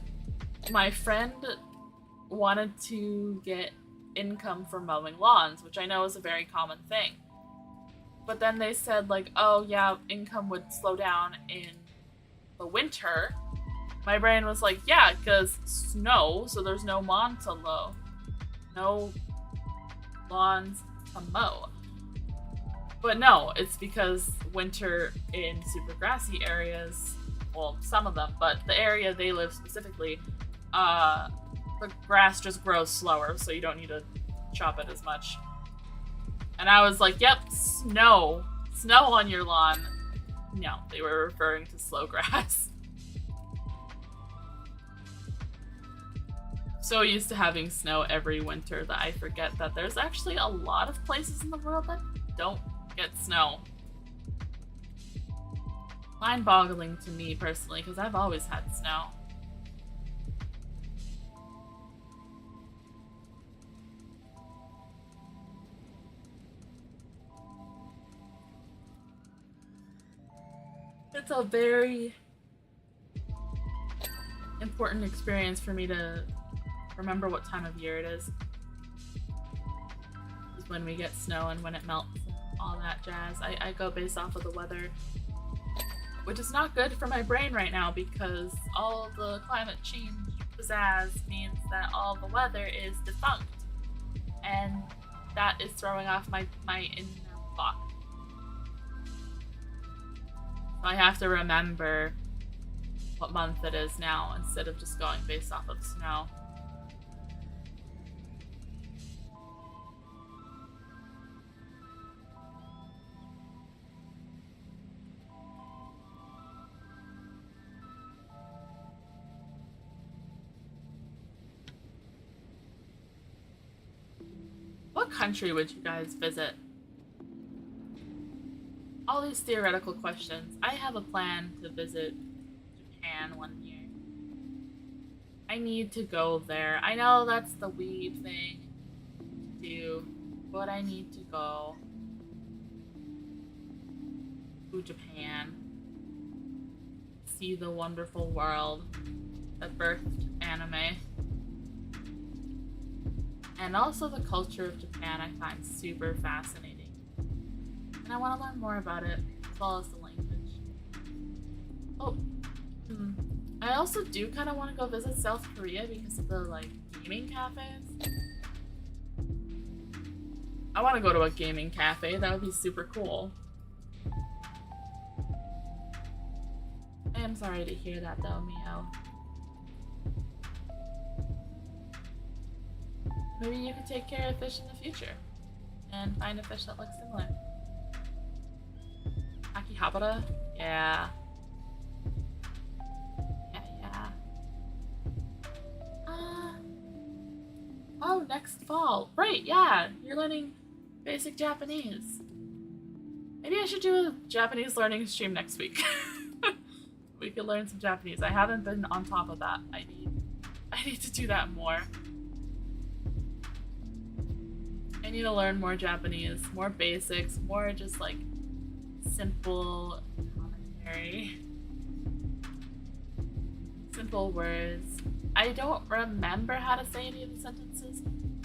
Speaker 1: my friend wanted to get income from mowing lawns, which I know is a very common thing. But then they said, like, oh yeah, income would slow down in the winter. My brain was like, yeah, because snow, so there's no lawn to mow. No lawns to mow. But no, it's because winter in super grassy areas, well, some of them, but the area they live specifically, the grass just grows slower, so you don't need to chop it as much. And I was like, yep, snow. Snow on your lawn. No, they were referring to slow grass. So used to having snow every winter that I forget that there's actually a lot of places in the world that don't get snow. Mind-boggling to me personally, because I've always had snow. It's a very important experience for me to remember what time of year it is. It's when we get snow and when it melts and all that jazz. I go based off of the weather. which is not good for my brain right now because all the climate change pizzazz means that all the weather is defunct, and that is throwing off my inner clock. So I have to remember what month it is now instead of just going based off of snow. What country would you guys visit? All these theoretical questions. I have a plan to visit Japan one year. I need to go there. I know that's the weeb thing to do, but I need to go to Japan. See the wonderful world that birthed anime. And also the culture of Japan I find super fascinating. And I want to learn more about it, as well as the language. Oh, I also do kind of want to go visit South Korea because of the, like, gaming cafes. I want to go to a gaming cafe, that would be super cool. I am sorry to hear that though, Mio. Maybe you could take care of fish in the future and find a fish that looks similar. Akihabara? Yeah. Yeah. Oh, next fall. Right, yeah. You're learning basic Japanese. Maybe I should do a Japanese learning stream next week. We could learn some Japanese. I haven't been on top of that. I need to do that more. I need to learn more Japanese, more basics, more just like simple commentary. Simple words. I don't remember how to say any of the sentences.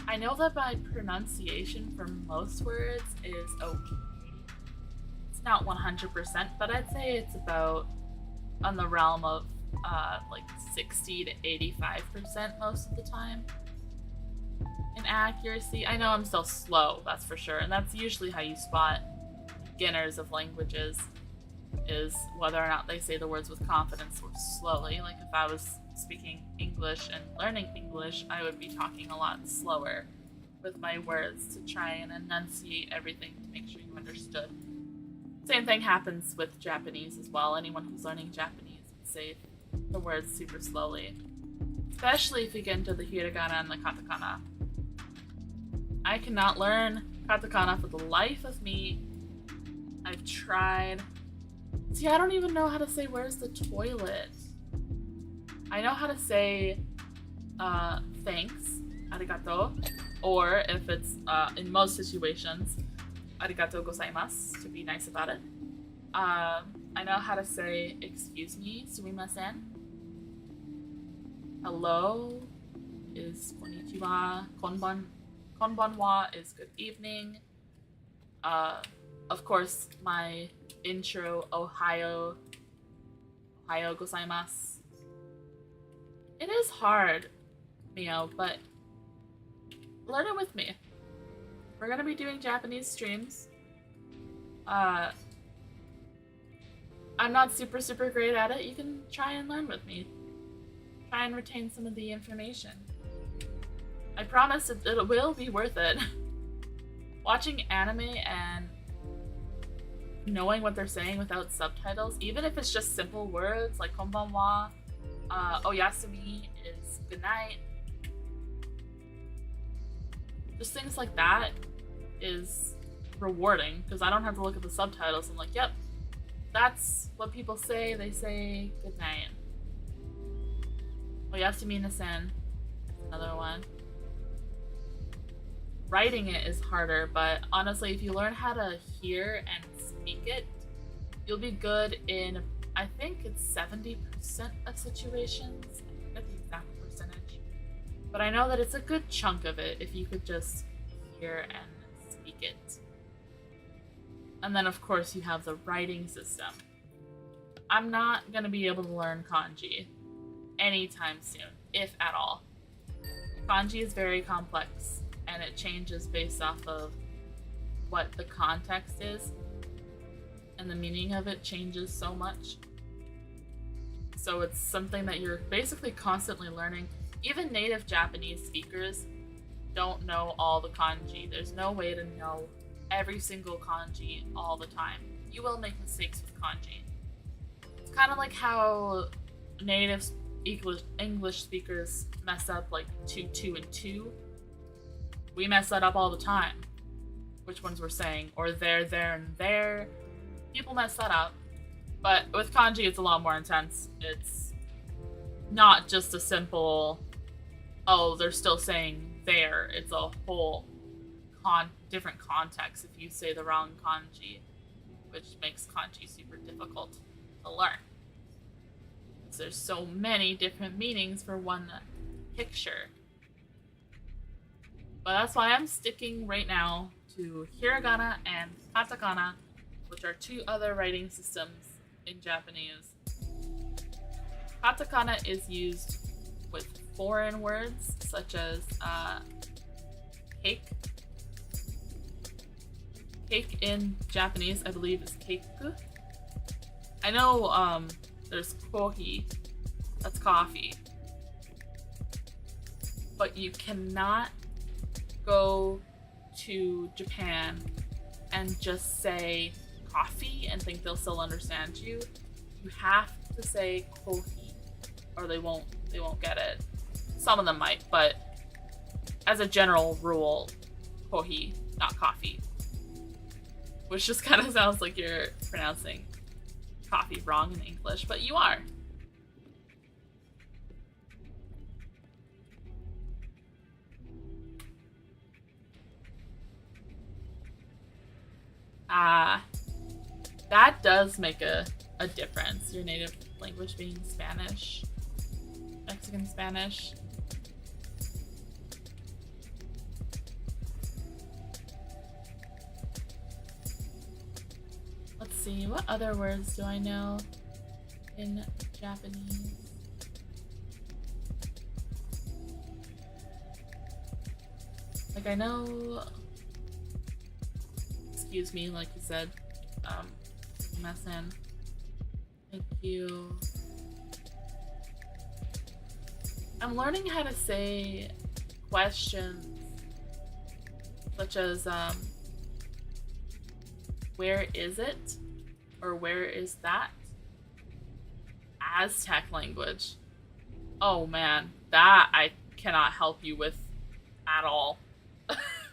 Speaker 1: I know that my pronunciation for most words is okay. It's not 100%, but I'd say it's about on the realm of like 60 to 85% most of the time. In accuracy. I know I'm still slow, that's for sure, and that's usually how you spot beginners of languages, is whether or not they say the words with confidence or slowly. Like if I was speaking English and learning English, I would be talking a lot slower with my words to try and enunciate everything to make sure you understood. Same thing happens with Japanese as well. Anyone who's learning Japanese would say the words super slowly, especially if you get into the hiragana and the katakana. I cannot learn katakana for the life of me. I've tried. See, I don't even know how to say where's the toilet. I know how to say thanks, arigato, or if it's in most situations, arigato gozaimasu, to be nice about it. I know how to say excuse me, sumimasen. Hello is konnichiwa, konbanwa is good evening. Of course, my intro, Ohayo gozaimasu. It is hard, Mio, but learn it with me. We're gonna be doing Japanese streams. I'm not super great at it. You can try and learn with me. Try and retain some of the information. I promise it will be worth it. Watching anime and knowing what they're saying without subtitles, even if it's just simple words like konbanwa, oyasumi is good night. Just things like that is rewarding because I don't have to look at the subtitles. I'm like, yep, that's what people say. They say good night. Oyasumi nasen, another one. Writing it is harder, but honestly, if you learn how to hear and speak it, you'll be good in, I think it's 70% of situations. I forget the exact percentage. But I know that it's a good chunk of it if you could just hear and speak it. And then, of course, you have the writing system. I'm not gonna be able to learn kanji anytime soon, if at all. Kanji is very complex, and it changes based off of what the context is, and the meaning of it changes so much. So it's something that you're basically constantly learning. Even native Japanese speakers don't know all the kanji. There's no way to know every single kanji all the time. You will make mistakes with kanji. It's kind of like how native English speakers mess up like 2, 2, and 2. We mess that up all the time. Which ones we're saying, or there, and there. People mess that up. But with kanji, it's a lot more intense. It's not just a simple, oh, they're still saying there. It's a whole different context if you say the wrong kanji, which makes kanji super difficult to learn. So there's so many different meanings for one picture. But that's why I'm sticking right now to hiragana and katakana, which are 2 other writing systems in Japanese. Katakana is used with foreign words such as cake. Cake in Japanese, I believe, is keiku. I know there's kohi, that's coffee. But you cannot go to Japan and just say coffee and think they'll still understand you. You have to say kohi, or they won't get it. Some of them might, but as a general rule, kohi, not coffee. Which just kind of sounds like you're pronouncing coffee wrong in English, but you are. That does make a difference. Your native language being Spanish, Mexican Spanish. Let's see, what other words do I know in Japanese? Like I know, excuse me, like you said, Messin. Thank you. I'm learning how to say questions such as where is it? Or where is that? Aztec language. Oh man, that I cannot help you with at all.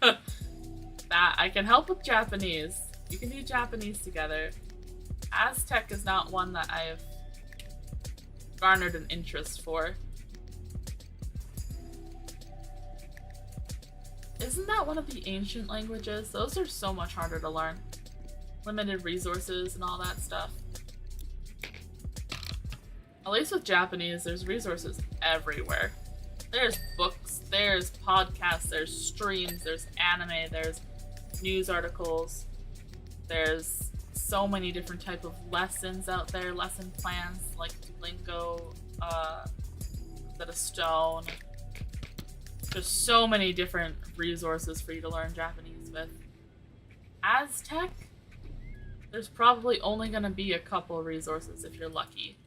Speaker 1: That I can help with Japanese. You can do Japanese together. Aztec is not one that I have garnered an interest for. Isn't that one of the ancient languages? Those are so much harder to learn. Limited resources and all that stuff. At least with Japanese, there's resources everywhere. There's books, there's podcasts, there's streams, there's anime, there's news articles. There's so many different type of lessons out there, lesson plans like Duolingo, Set a Stone. There's so many different resources for you to learn Japanese with. Aztec, there's probably only going to be a couple resources if you're lucky.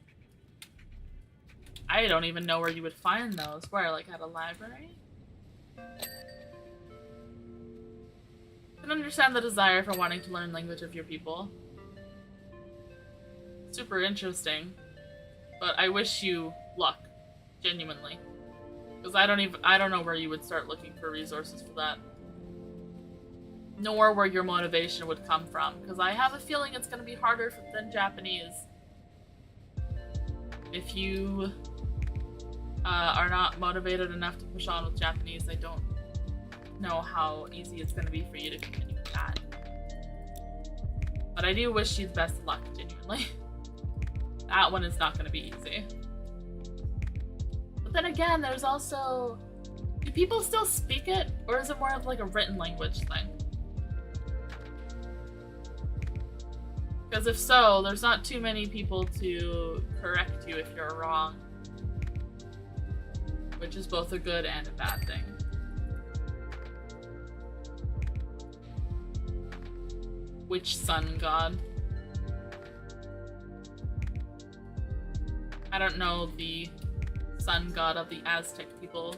Speaker 1: I don't even know where you would find those. Where, like at a library? I can understand the desire for wanting to learn language of your people. Super interesting. But I wish you luck. Genuinely. Because I don't know where you would start looking for resources for that. Nor where your motivation would come from. Because I have a feeling it's going to be harder than Japanese. If you are not motivated enough to push on with Japanese, I don't know how easy it's going to be for you to continue with that. But I do wish you the best of luck, genuinely. That one is not going to be easy. But then again, there's also... Do people still speak it? Or is it more of like a written language thing? Because if so, there's not too many people to correct you if you're wrong. Which is both a good and a bad thing. Which sun god? I don't know the sun god of the Aztec people.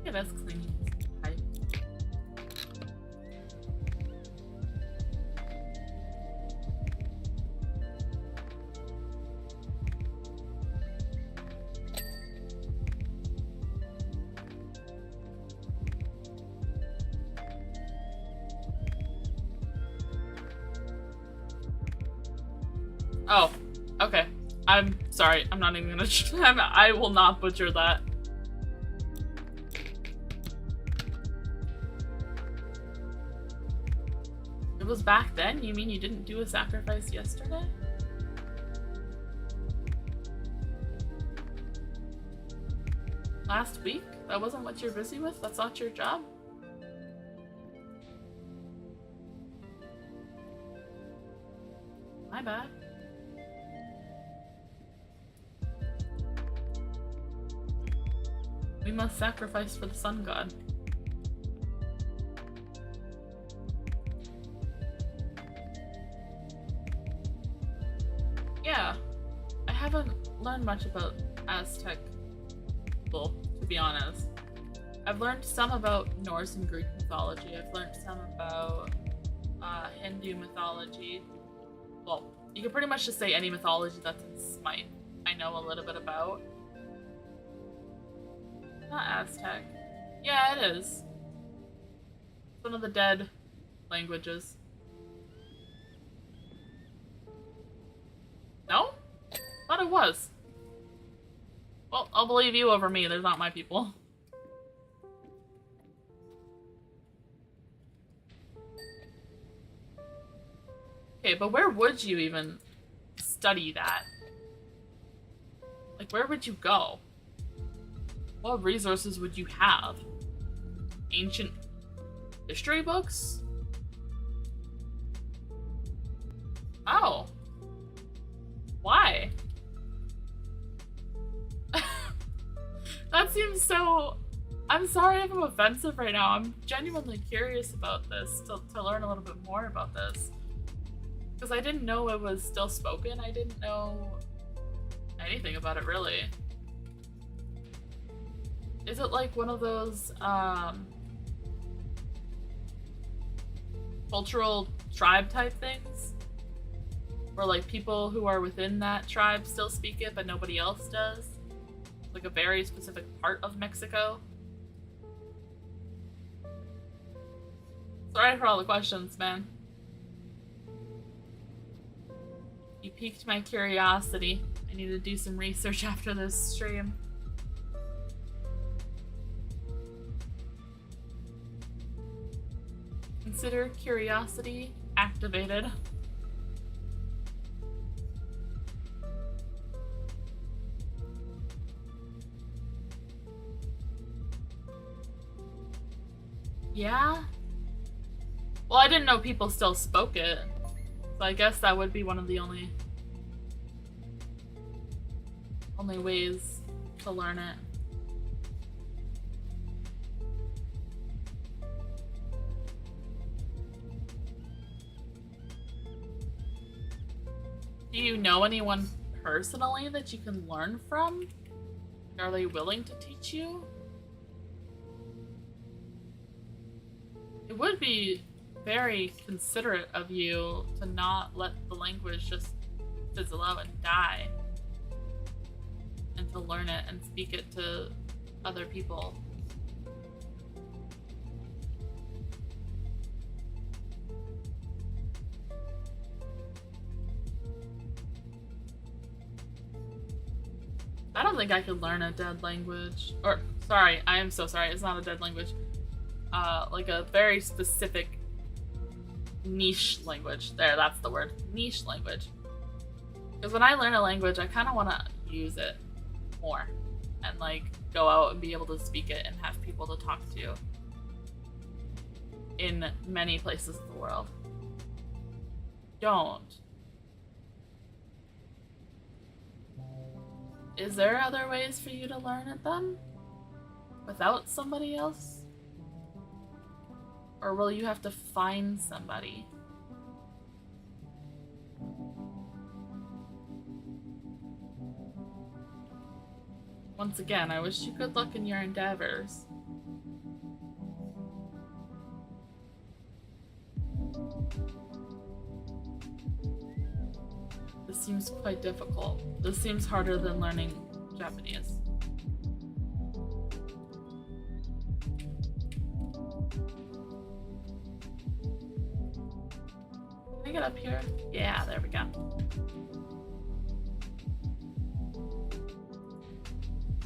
Speaker 1: Yeah, that's cleaning his pipe. Oh, okay. I'm sorry. I'm not even gonna. I will not butcher that. It was back then? You mean you didn't do a sacrifice yesterday? Last week? That wasn't what you're busy with? That's not your job? My bad. We must sacrifice for the sun god. Yeah, I haven't learned much about Aztec people, to be honest. I've learned some about Norse and Greek mythology. I've learned some about Hindu mythology. Well, you can pretty much just say any mythology that's in Smite. I know a little bit about. Not Aztec. Yeah, it is. Some of the dead languages. No? Thought it was. Well, I'll believe you over me. They're not my people. Okay, but where would you even study that? Like, where would you go? What resources would you have? Ancient history books? Oh. Why? That seems so... I'm sorry if I'm offensive right now. I'm genuinely curious about this, to learn a little bit more about this. Because I didn't know it was still spoken. I didn't know anything about it, really. Is it like one of those, cultural tribe type things? Where like people who are within that tribe still speak it, but nobody else does? Like a very specific part of Mexico? Sorry for all the questions, man. You piqued my curiosity. I need to do some research after this stream. Consider curiosity activated. Yeah? Well, I didn't know people still spoke it. So I guess that would be one of the only ways to learn it. Do you know anyone personally that you can learn from? Are they willing to teach you? It would be very considerate of you to not let the language just fizzle out and die. And to learn it and speak it to other people. I don't think I could learn a dead language. Or, sorry, I am so sorry, it's not a dead language. Like a very specific niche language. There, that's the word. Niche language. Because when I learn a language, I kind of want to use it more. And like go out and be able to speak it and have people to talk to in many places of the world. Don't. Is there other ways for you to learn it then? Without somebody else? Or will you have to find somebody? Once again, I wish you good luck in your endeavors. This seems quite difficult. This seems harder than learning Japanese. Can I get up here? Yeah, there we go.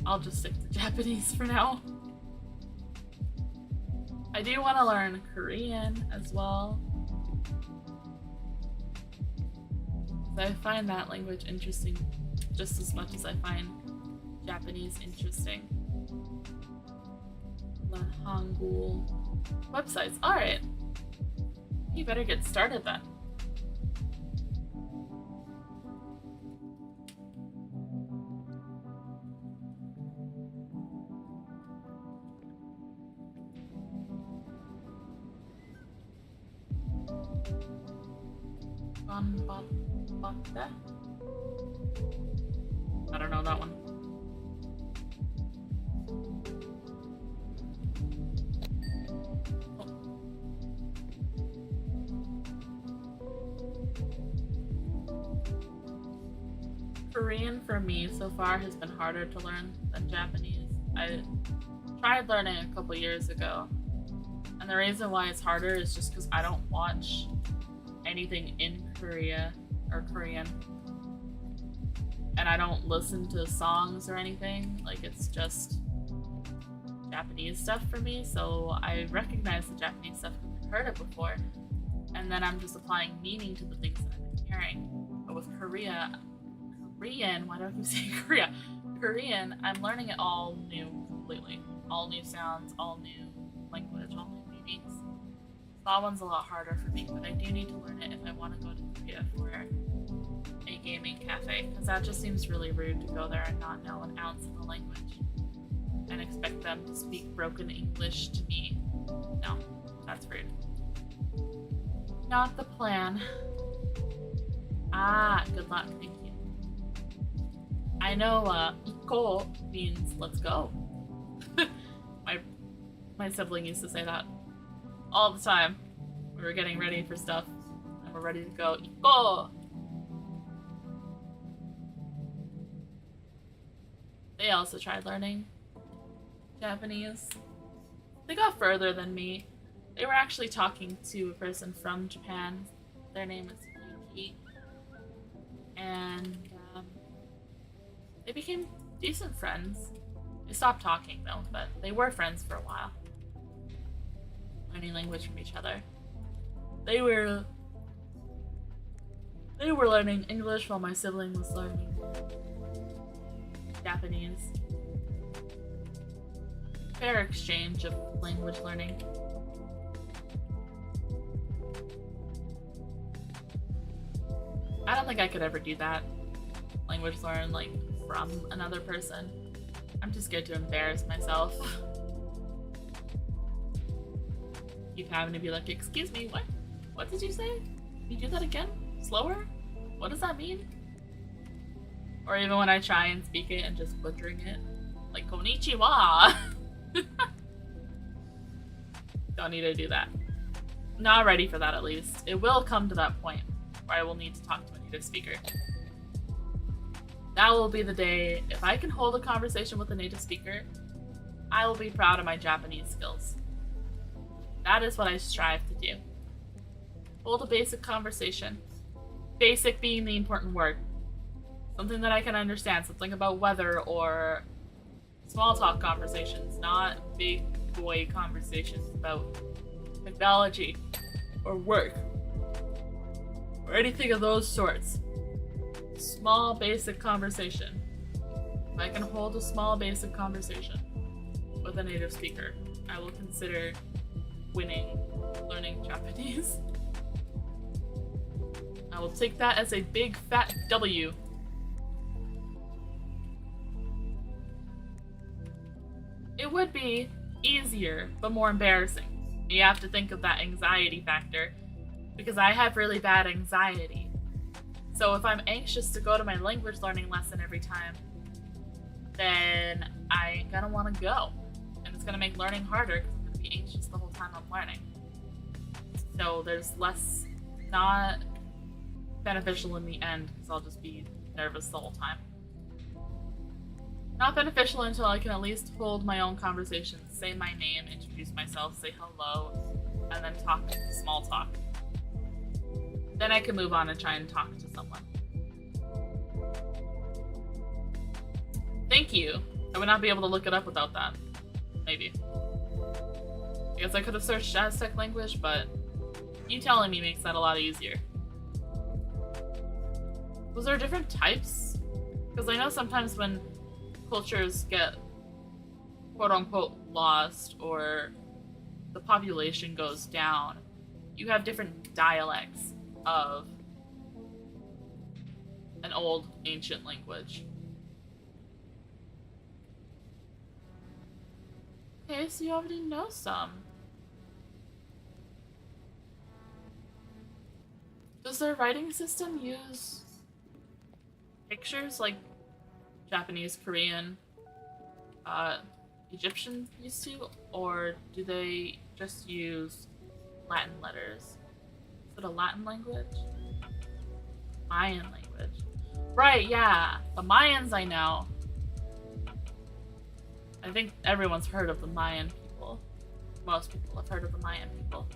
Speaker 1: I'll just stick to Japanese for now. I do want to learn Korean as well. I find that language interesting just as much as I find Japanese interesting. Learn Hangul. Websites. Alright. You better get started then. I don't know that one. Korean for me so far has been harder to learn than Japanese. I tried learning a couple years ago, and the reason why it's harder is just because I don't watch anything in Korea or Korean, and I don't listen to songs or anything. Like, it's just Japanese stuff for me, so I recognize the Japanese stuff because I've heard it before, and then I'm just applying meaning to the things that I've been hearing. But with Korean, why do I keep saying Korea? Korean, I'm learning it all new completely. All new sounds, all new language, all new meanings. That one's a lot harder for me, but I do need to learn it if I want to go to Korea for a gaming cafe, because that just seems really rude to go there and not know an ounce of the language and expect them to speak broken English to me. No, that's rude. Not the plan. Ah, good luck, thank you. I know iko means let's go. My sibling used to say that all the time. We were getting ready for stuff and we're ready to go. Iko! They also tried learning Japanese. They got further than me. They were actually talking to a person from Japan. Their name is Yuki. And they became decent friends. They stopped talking though, but they were friends for a while. Learning language from each other. They were learning English while my sibling was learning Japanese. Fair exchange of language learning. I don't think I could ever do that. Language learn like from another person. I'm too scared to embarrass myself. Keep having to be like, excuse me, what? What did you say? Can you do that again? Slower? What does that mean? Or even when I try and speak it and just butchering it. Like, konnichiwa! Don't need to do that. Not ready for that, at least. It will come to that point where I will need to talk to a native speaker. That will be the day, if I can hold a conversation with a native speaker, I will be proud of my Japanese skills. That is what I strive to do. Hold a basic conversation. Basic being the important word. Something that I can understand, something about weather or small talk conversations, not big boy conversations about technology or work or anything of those sorts. small basic conversation. If I can hold a small basic conversation with a native speaker, I will consider winning learning Japanese. I will take that as a big fat W. It would be easier, but more embarrassing. You have to think of that anxiety factor, because I have really bad anxiety. So if I'm anxious to go to my language learning lesson every time, then I ain't gonna want to go. And it's gonna make learning harder because I'm gonna be anxious the whole time I'm learning. So there's less, not beneficial in the end, because I'll just be nervous the whole time. Not beneficial until I can at least hold my own conversation, say my name, introduce myself, say hello, and then talk small talk. Then I can move on and try and talk to someone. Thank you. I would not be able to look it up without that. Maybe. I guess I could have searched Aztec language, but you telling me makes that a lot easier. Was there different types? Because I know sometimes when cultures get quote-unquote lost or the population goes down, you have different dialects of an old ancient language. Okay, so you already know some. Does their writing system use pictures like Japanese, Korean, Egyptian used to, or do they just use Latin letters? Is it a Latin language? Mayan language. Right, yeah. The Mayans I know. I think everyone's heard of the Mayan people. Most people have heard of the Mayan people.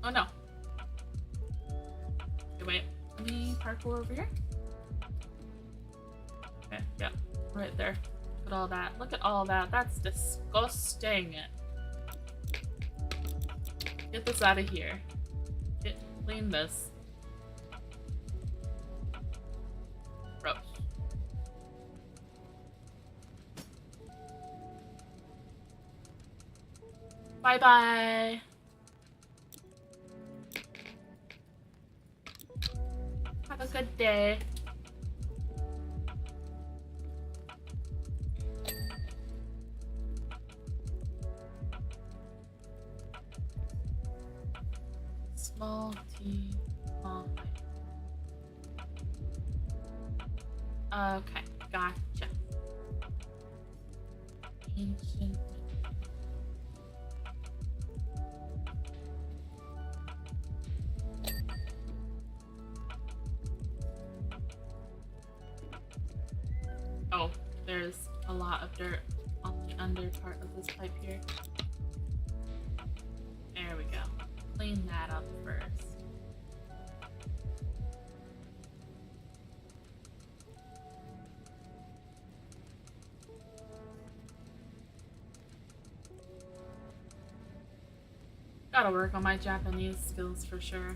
Speaker 1: Oh no. Okay, wait. Let me parkour over here. Okay, yeah. Right there. Look at all that. Look at all that. That's disgusting. Get this out of here. Clean this. Gross. Bye-bye. Have a good day. Small T, small I. Okay, gotcha. Ancient. Oh, there's a lot of dirt on the under part of this pipe here. There we go. Clean that up first. Gotta work on my Japanese skills for sure.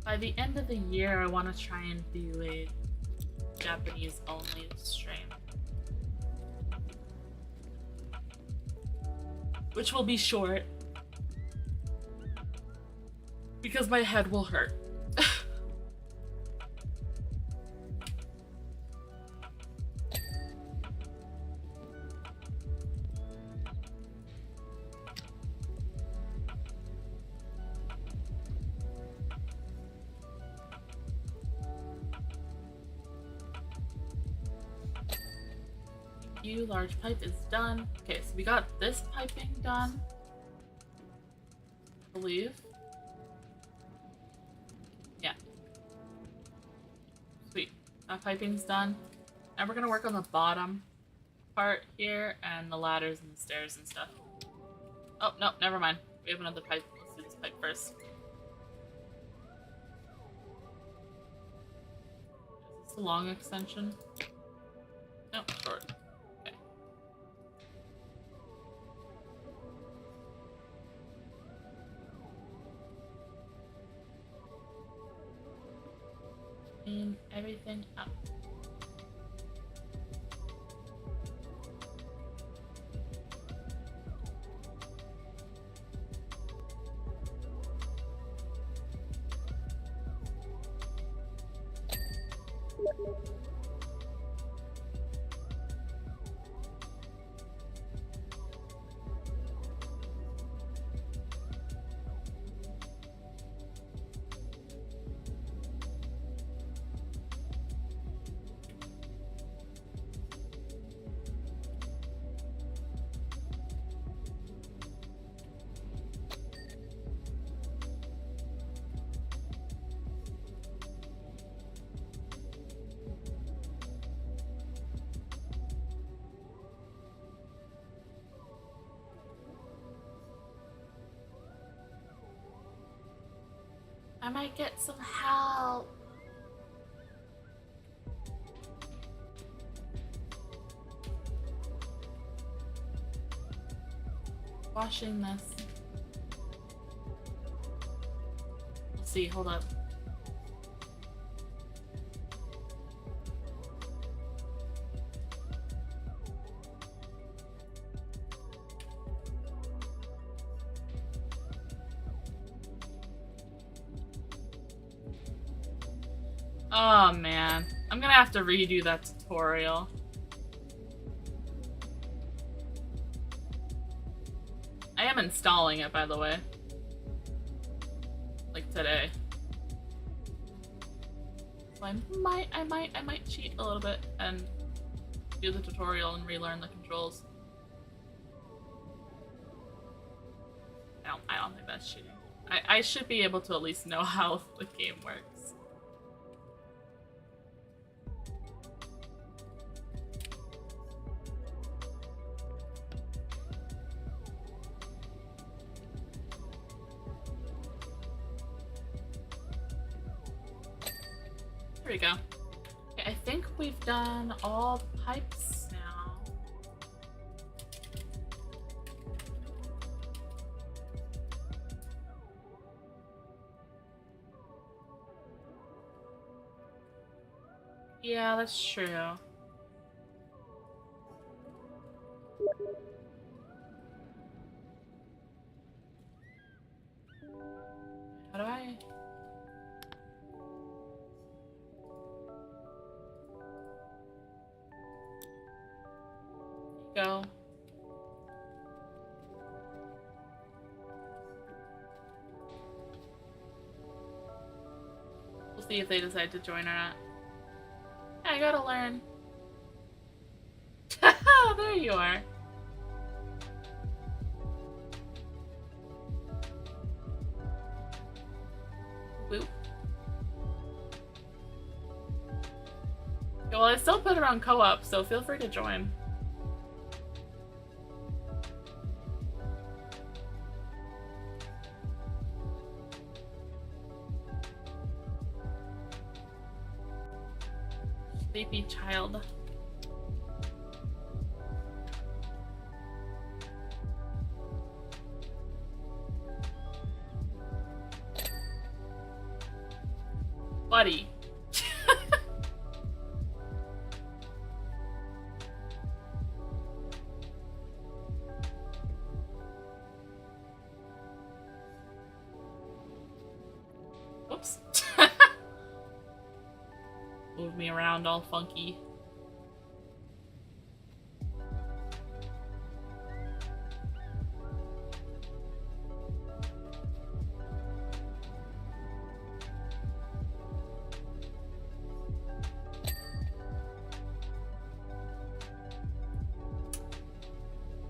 Speaker 1: By the end of the year, I want to try and do a Japanese only stream. Which will be short. Because my head will hurt. Large pipe is done. Okay, so we got this piping done, I believe. Yeah. Sweet. That piping's done. And we're gonna work on the bottom part here and the ladders and the stairs and stuff. Oh, no, never mind. We have another pipe. Let's do this pipe first. Is this a long extension? clean everything up. I might get some help. Washing this. Let's see, hold up. Oh man, I'm gonna have to redo that tutorial. I am installing it, by the way. Like today. So I might cheat a little bit and do the tutorial and relearn the controls. I don't think that's cheating. I should be able to at least know how the game works. There we go. Okay, I think we've done all the pipes now. Yeah, that's true. How do I... Go. We'll see if they decide to join or not. I gotta learn. There you are. Boop. Well, I still put it on co-op, so feel free to join. Sleepy child. Buddy. Oops. Move me around all funky.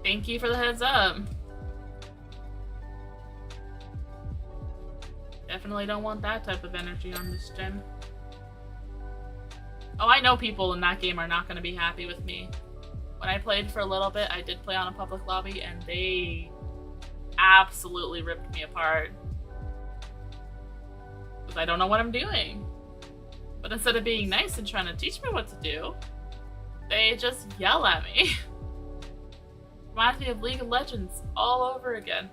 Speaker 1: Thank you for the heads up. Definitely don't want that type of energy on this gen. Oh, I know people in that game are not going to be happy with me. When I played for a little bit, I did play on a public lobby, and they absolutely ripped me apart. Because I don't know what I'm doing. But instead of being nice and trying to teach me what to do, they just yell at me. Reminds me of League of Legends all over again.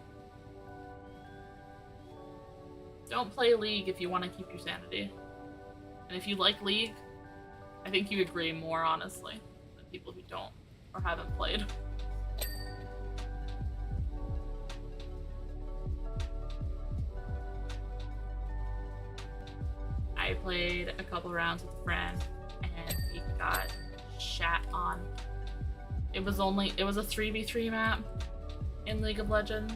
Speaker 1: Don't play League if you want to keep your sanity. And if you like League, I think you agree more, honestly, than people who don't or haven't played. I played a couple rounds with a friend, and we got shat on. It was a 3v3 map in League of Legends.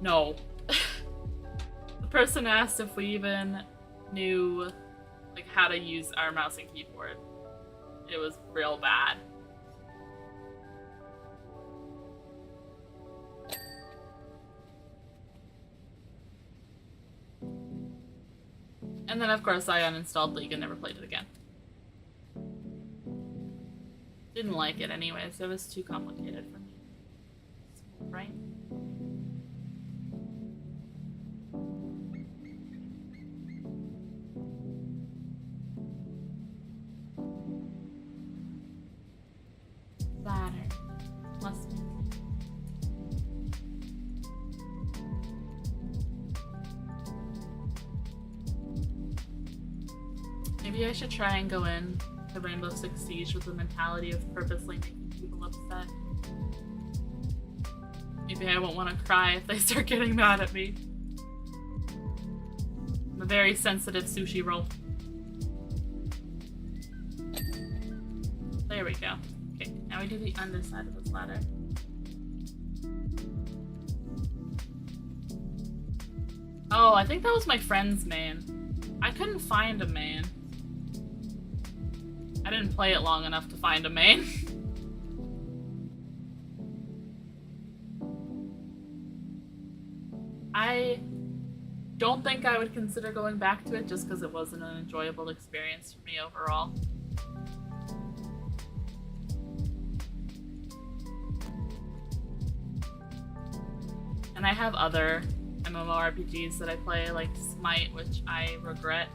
Speaker 1: No. The person asked if we even knew like how to use our mouse and keyboard. It was real bad. And then of course I uninstalled League and never played it again. Didn't like it anyways, it was too complicated for me. Right? Ladder. Must be. Maybe I should try and go in to Rainbow Six Siege with the mentality of purposely making people upset. Maybe I won't want to cry if they start getting mad at me. I'm a very sensitive sushi roll. There we go. Okay, now we do the underside of this ladder. Oh, I think that was my friend's main. I couldn't find a main. I didn't play it long enough to find a main. I don't think I would consider going back to it just because it wasn't an enjoyable experience for me overall. And I have other MMORPGs that I play, like Smite, which I regret.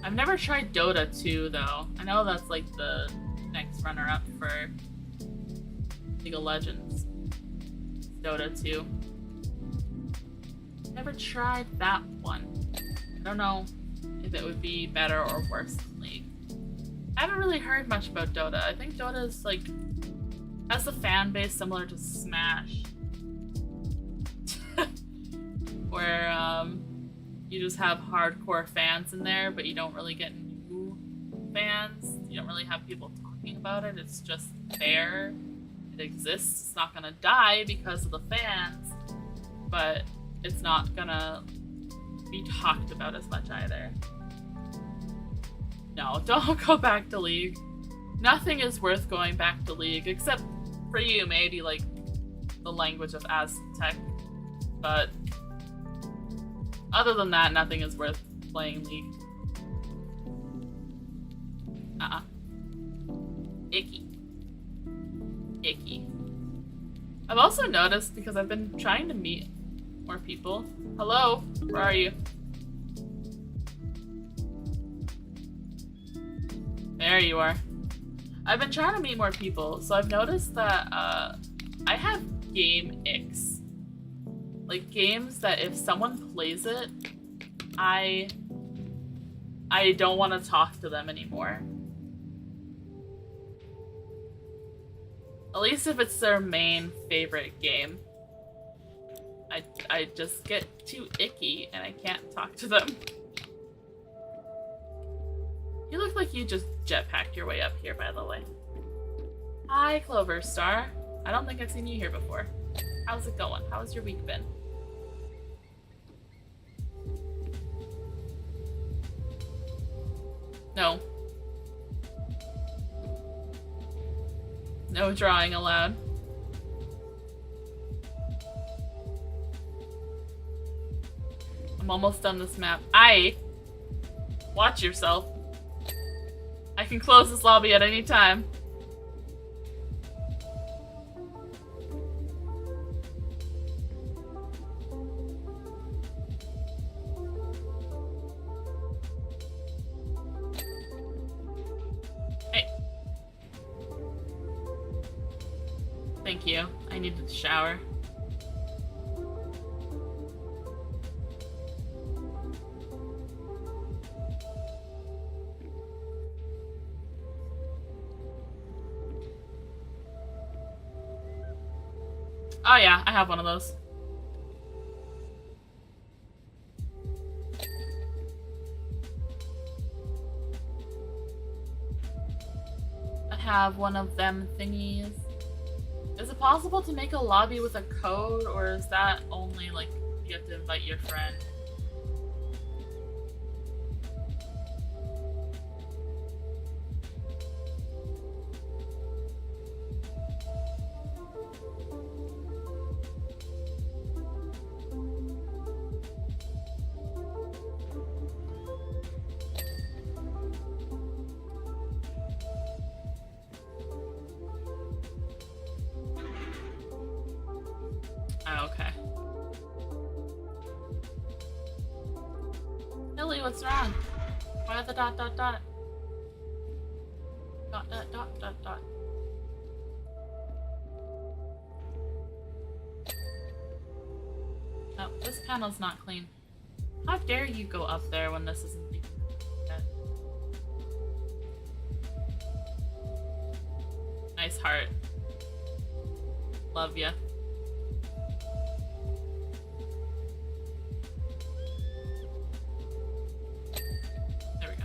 Speaker 1: I've never tried Dota 2 though. I know that's like the next runner-up for League of Legends. Dota 2. Never tried that one. I don't know if it would be better or worse than League. I haven't really heard much about Dota. I think Dota is like has a fan base similar to Smash. Where you just have hardcore fans in there, but you don't really get new fans. You don't really have people talking about it. It's just there. It exists. It's not gonna die because of the fans, but it's not gonna be talked about as much either. No, don't go back to League. Nothing is worth going back to League, except for you, maybe like the language of Aztec, but other than that, nothing is worth playing League. Icky. Icky. I've also noticed, because I've been trying to meet more people. Hello? Where are you? There you are. I've been trying to meet more people, so I've noticed that I have game icks. Like games that if someone plays it, I don't want to talk to them anymore. At least if it's their main favorite game. I just get too icky and I can't talk to them. You look like you just jetpacked your way up here, by the way. Hi, Clover Star. I don't think I've seen you here before. How's it going? How's your week been? No. No drawing allowed. I'm almost done this map. Watch yourself. I can close this lobby at any time. Hey. Thank you. I needed to shower. Oh yeah, I have one of those. I have one of them thingies. Is it possible to make a lobby with a code, or is that only like you have to invite your friend? Okay. Lily, what's wrong? Why the dot dot dot? Dot dot dot dot dot. Oh, this panel's not clean. How dare you go up there when this isn't even yet? Nice heart. Love ya. There we go.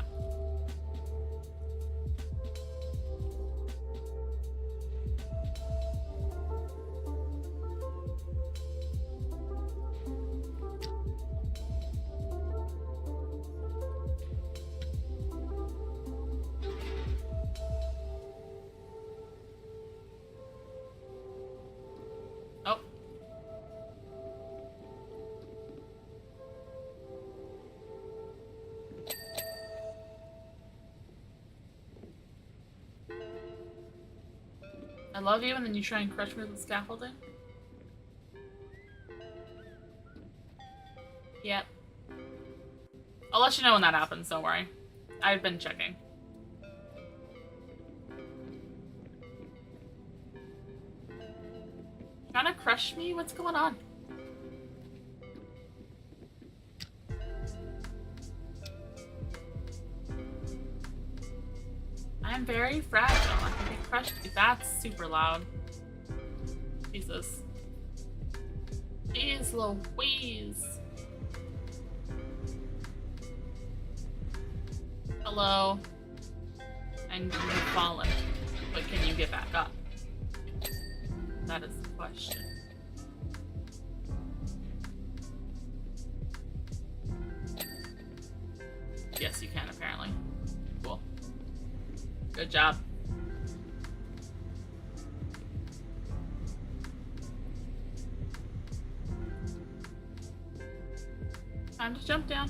Speaker 1: Oh. I love you, and then you try and crush me with scaffolding? Yep. I'll let you know when that happens, don't worry. I've been checking. Trying to crush me? What's going on? I am very fragile. I can be crushed. That's super loud. Jesus. Jeez Louise. Hello. And you've fallen. But can you get back up? That is the question. Yes, you can, apparently. Cool. Good job. Time to jump down.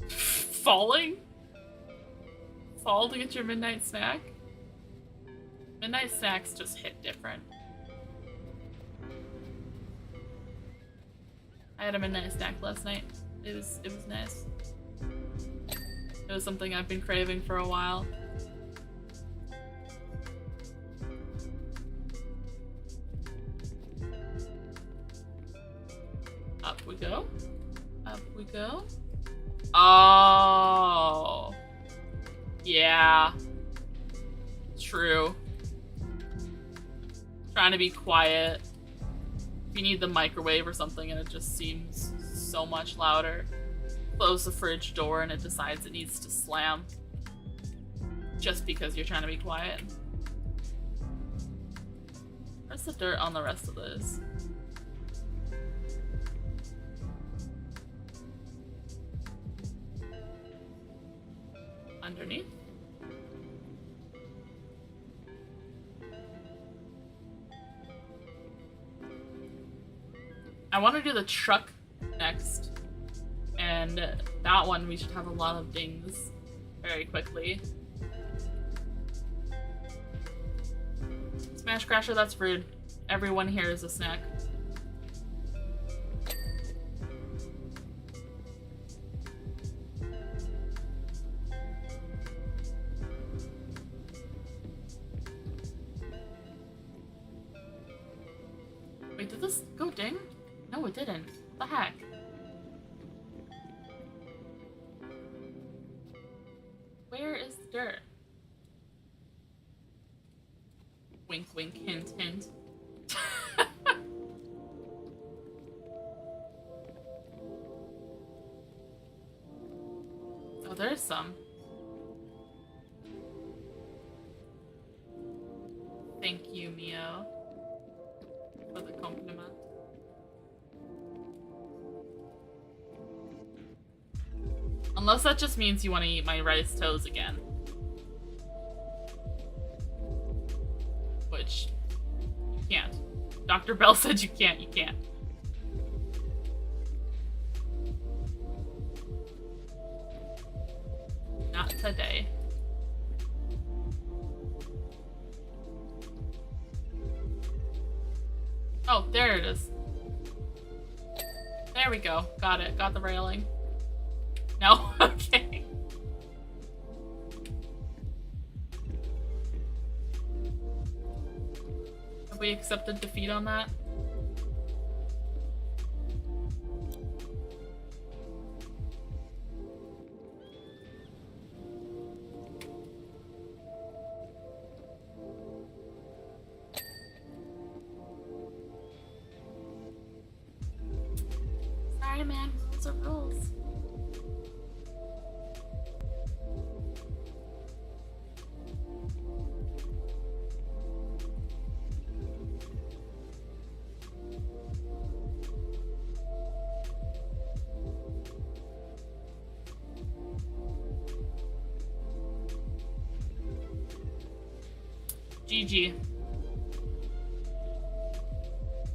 Speaker 1: Falling? Fall to get your midnight snack? Midnight snacks just hit different. I had a midnight snack last night. It was nice. It was something I've been craving for a while. Up we go. Up we go. Oh. Yeah. True. Trying to be quiet. If you need the microwave or something and it just seems so much louder. Close the fridge door and it decides it needs to slam. Just because you're trying to be quiet. Where's the dirt on the rest of this? Underneath? I want to do the truck next, and that one we should have a lot of dings very quickly. Smash Crasher, that's rude. Everyone here is a snack. Wait, did this go ding? No, it didn't. What the heck? Where is the dirt? Wink, wink, hint, hint. Oh, there's some. Thank you, Mio, for the compliment. Unless that just means you want to eat my rice toes again. Which, you can't. Dr. Bell said you can't, you can't. Not today. Oh, there it is. There we go. Got it. Got the railing. No? Okay. Have we accepted defeat on that? Sorry, man. Rules are rules. GG.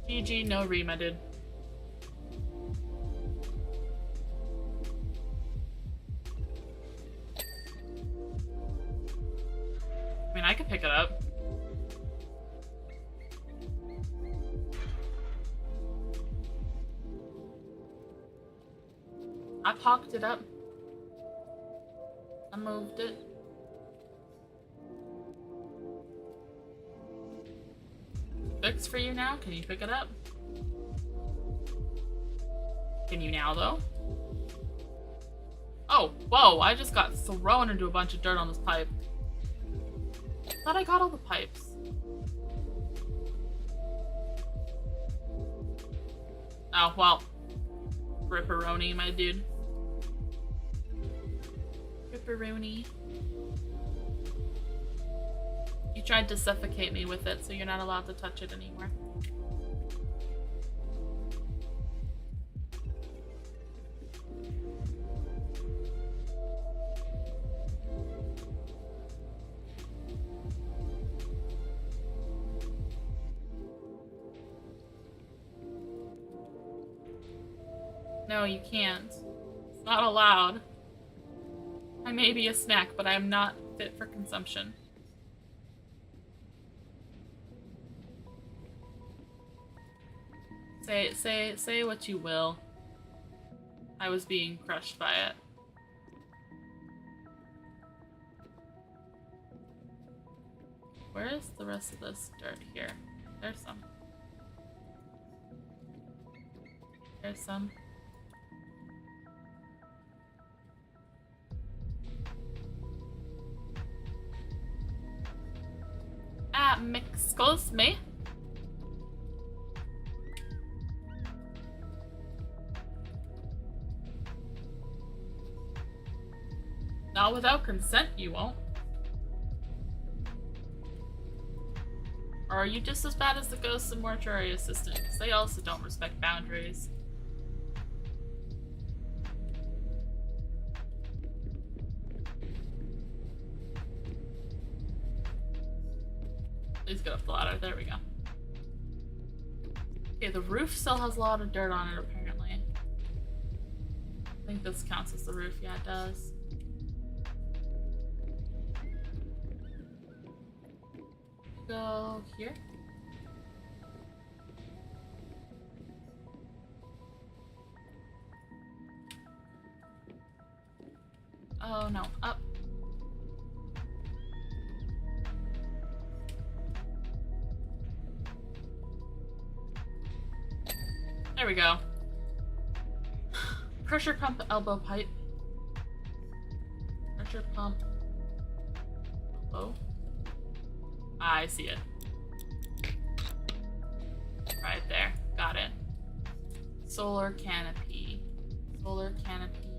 Speaker 1: GG, no Rima, dude. I mean, I could pick it up. I pocked it up. I moved it. Fixed for you now? Can you pick it up? Can you now, though? Oh, whoa, I just got thrown into a bunch of dirt on this pipe. I thought I got all the pipes. Oh, well. Ripperoni, my dude. Ripperoni. You tried to suffocate me with it, so you're not allowed to touch it anymore. No, you can't. It's not allowed. I may be a snack, but I am not fit for consumption. Say what you will. I was being crushed by it. Where is the rest of this dirt here? There's some. There's some. Excuse me. Not without consent, you won't. Or are you just as bad as the ghosts and mortuary assistants? They also don't respect boundaries. Please get up the ladder. There we go. Okay, the roof still has a lot of dirt on it, apparently. I think this counts as the roof. Yeah, it does. Go here. Oh no, up. There we go. Pressure pump elbow pipe. Pressure pump elbow. I see it. Got it. Solar canopy. Solar canopy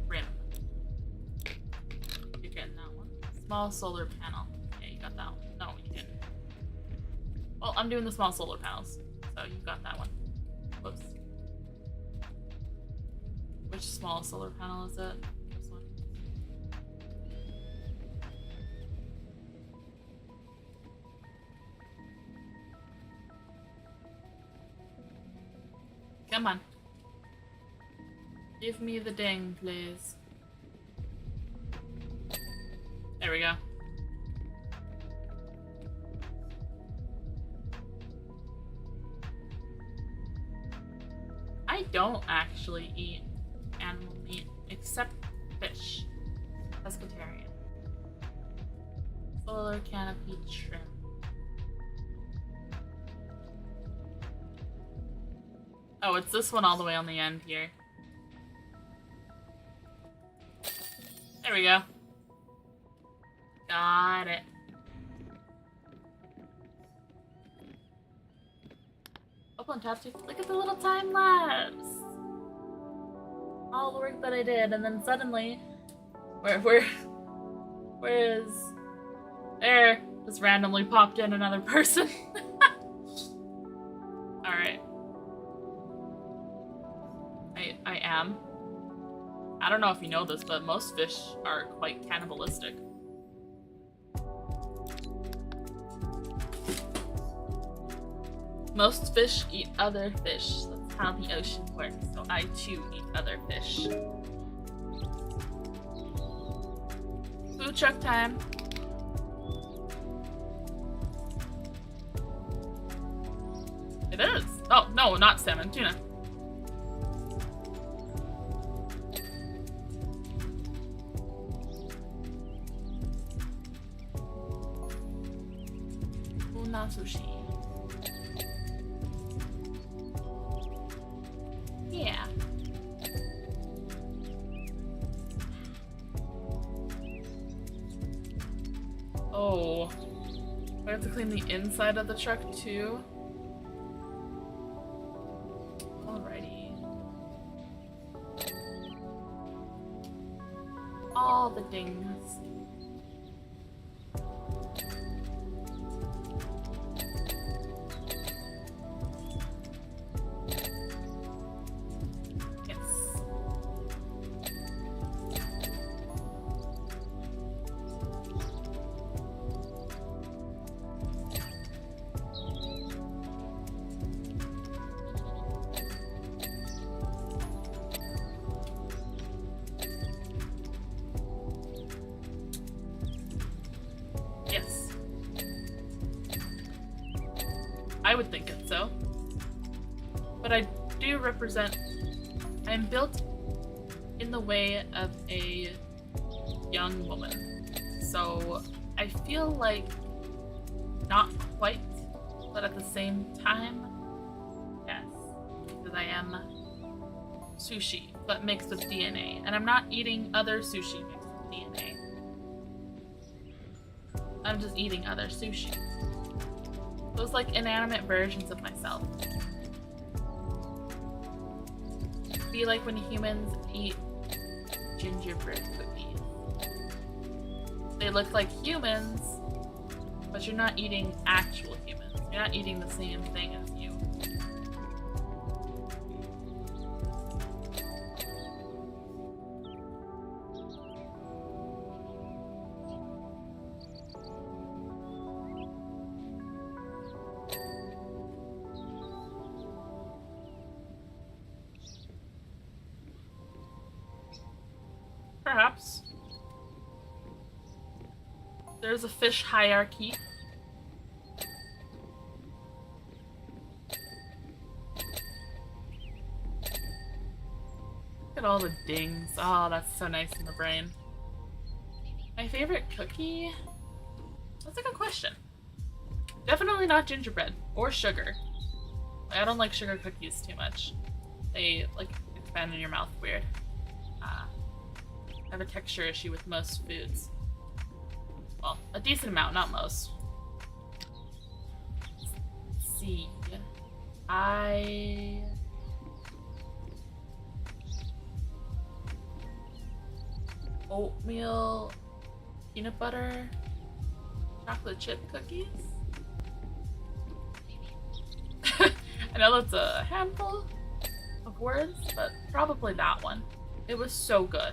Speaker 1: trim. You're getting that one. Small solar panel. Yeah, you got that one. No, you didn't. Well, I'm doing the small solar panels, so you got that one. Whoops. Which small solar panel is it? This one. Come on. Give me the ding, please. There we go. I don't actually eat animal meat except fish. Pescatarian. Solar canopy trim. Oh, it's this one all the way on the end here. There we go. Got it. Up on top, look at the little time lapse. All the work that I did, and then suddenly, where is there? Just randomly popped in another person. All right. I am. I don't know if you know this, but most fish are quite cannibalistic. Most fish eat other fish. That's how the ocean works. So I too eat other fish. Food truck time. It is. Oh, no, not salmon. Tuna. Tuna sushi. Yeah. Oh. I have to clean the inside of the truck too? Alrighty. All the dings. I would think it so. But I do represent... I'm built in the way of a young woman. So I feel like not quite, but at the same time, yes. Because I am sushi, but mixed with DNA. And I'm not eating other sushi mixed with DNA. I'm just eating other sushi. Those like inanimate versions of myself. Be like when humans eat gingerbread cookies. They look like humans, but you're not eating actual humans. You're not eating the same thing as you. Perhaps. There's a fish hierarchy. Look at all the dings. Oh, that's so nice in the brain. My favorite cookie? That's a good question. Definitely not gingerbread or sugar. I don't like sugar cookies too much. They like expand in your mouth weird. I have a texture issue with most foods. Well, a decent amount, not most. Let's see. Oatmeal, peanut butter, chocolate chip cookies? I know that's a handful of words, but probably that one. It was so good.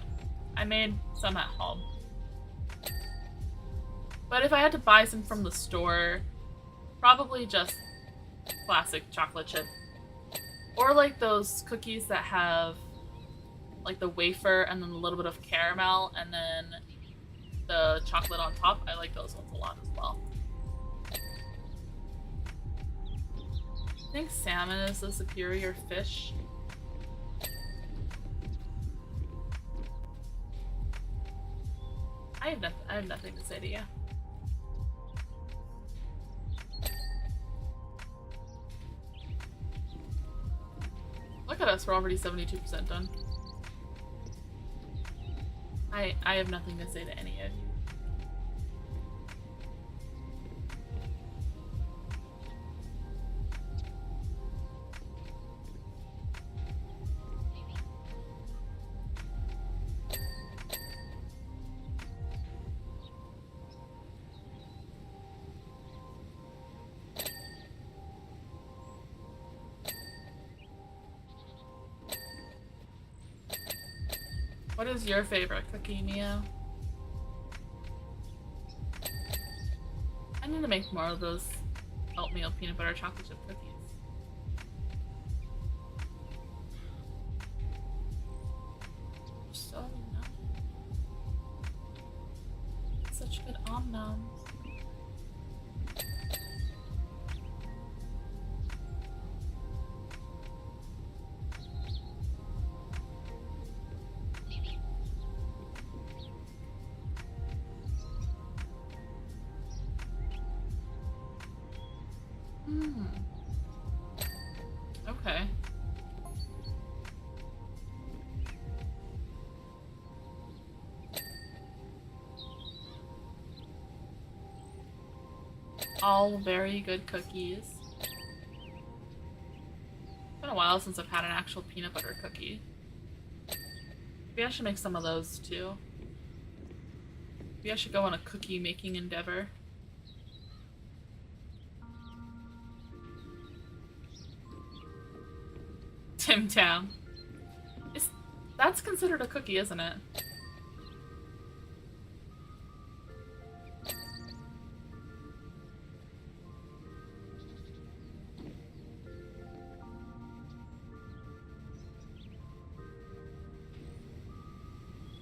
Speaker 1: I made some at home. But if I had to buy some from the store, probably just classic chocolate chip. Or like those cookies that have like the wafer and then a little bit of caramel and then the chocolate on top. I like those ones a lot as well. I think salmon is the superior fish. I have nothing to say to you. Look at us, we're already 72% done. I have nothing to say to any of you. What is your favorite cookie, Mia? I need to make more of those oatmeal peanut butter chocolate chip cookies. So nice. Such good om-noms. Okay. All very good cookies. It's been a while since I've had an actual peanut butter cookie. Maybe I should make some of those too. Maybe I should go on a cookie making endeavor. Tim Tam. That's considered a cookie, isn't it?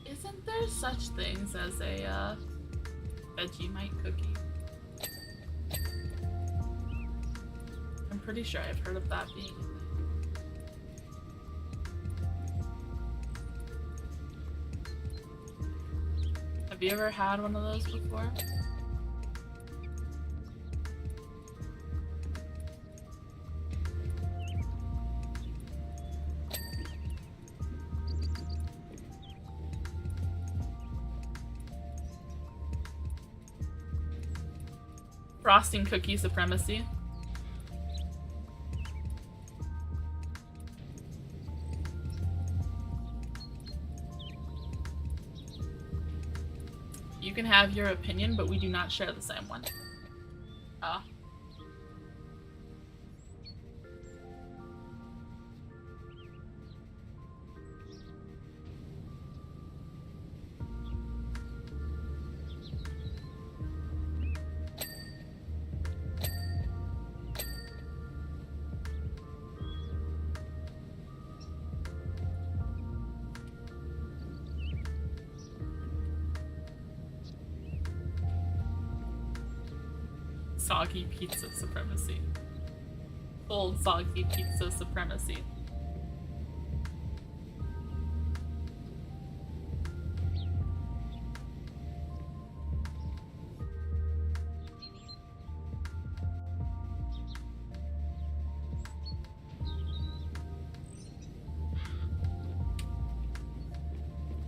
Speaker 1: Isn't there such things as a Vegemite cookie? I'm pretty sure I've heard of that being a thing. Have you ever had one of those before? Frosting cookie supremacy. You can have your opinion, but we do not share the same one. Soggy pizza supremacy. Full soggy pizza supremacy.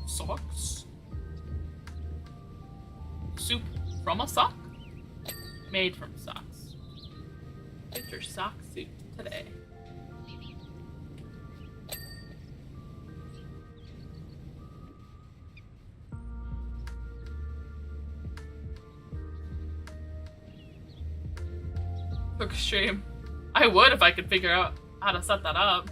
Speaker 1: Socks? Soup from a sock? Made from socks. Get your sock suit today. Quick stream. I would if I could figure out how to set that up.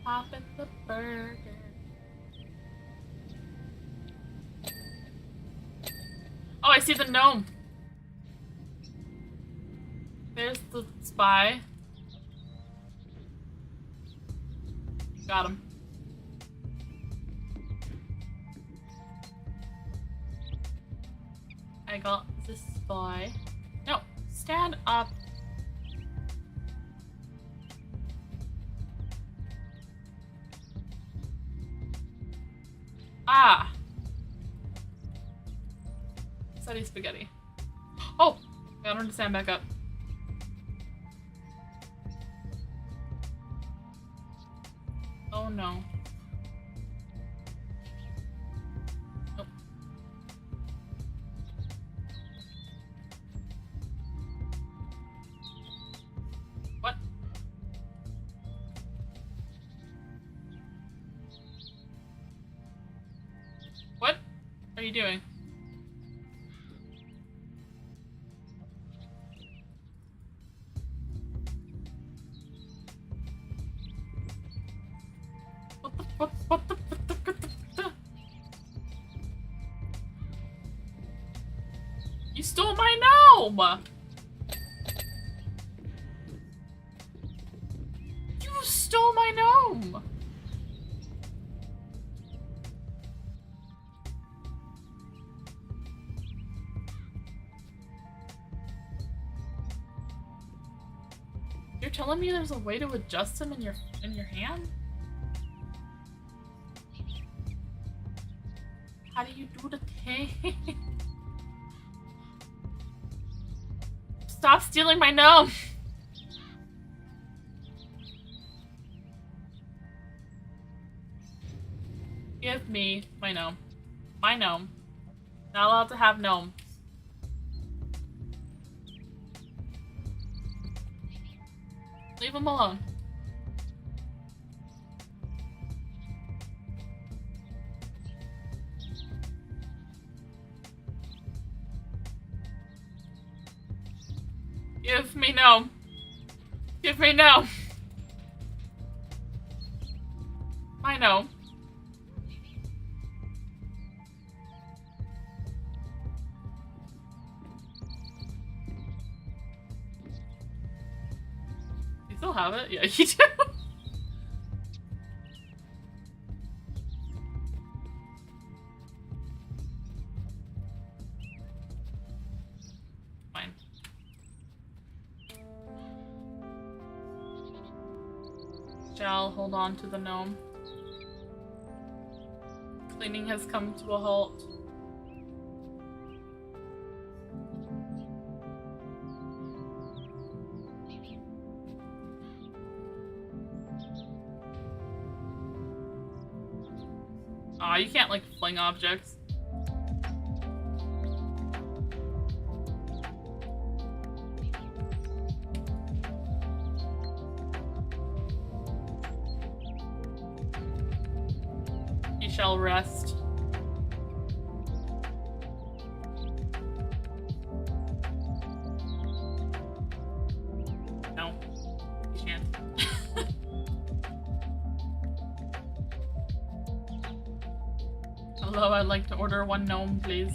Speaker 1: Popping the burger. Oh, I see the gnome. There's the spy. Got him. I got the spy. No, stand up. Ah! Study spaghetti. Oh! Got him to stand back up. Oh no. Nope. What? What are you doing? What the? You stole my gnome! You stole my gnome! You're telling me there's a way to adjust him in your hand? How do you do the thing? Stop stealing my gnome! Give me my gnome. My gnome. Not allowed to have gnome. Leave him alone. Give me gnome. Give me gnome. My gnome. You still have it? Yeah, you do. Fine. Shall hold on to the gnome. Cleaning has come to a halt. Aw, you can't like fling objects. He shall rest. No, he shan't. Hello, I'd like to order one gnome, please.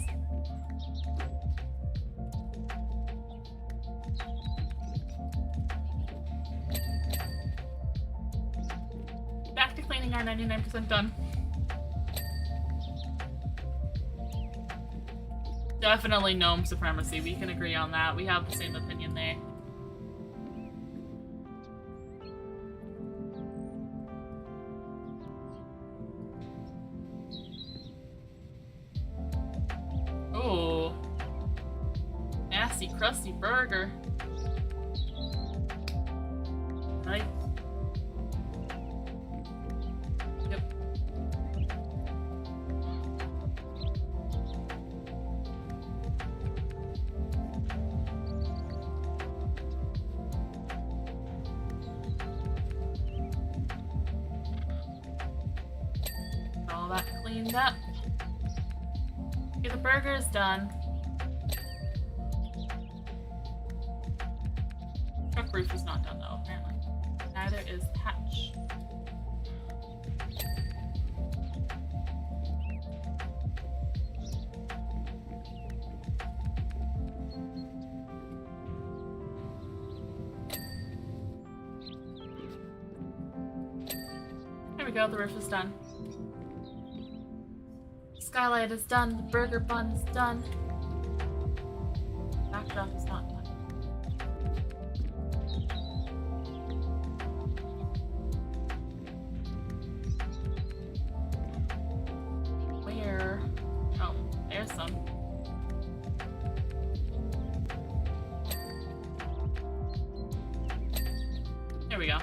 Speaker 1: Back to cleaning, our 99% done. Definitely gnome supremacy. We can agree on that. We have the same opinion there. crusty burger. Nice. Yep. All that cleaned up. Okay, the burger is done. Truck roof is not done though, apparently. Neither is the hatch. There we go, the roof is done. Skylight is done, the burger bun is done. Backdrop is not done. Where? Oh, there's some. There we go.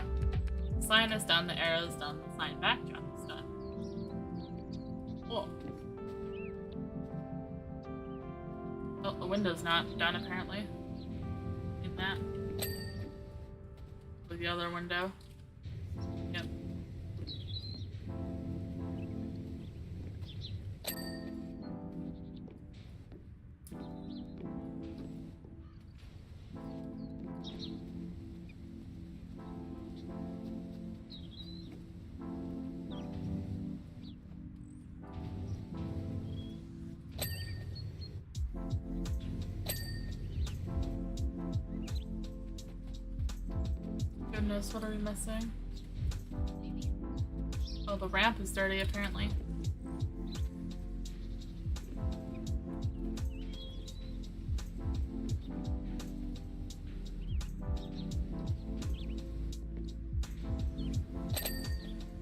Speaker 1: The sign is done, the arrow is done, the sign backdrop is done. Cool. Oh, the window's not done apparently. In that. With the other window. Yep. Goodness, what are we missing? Oh, the ramp is dirty apparently.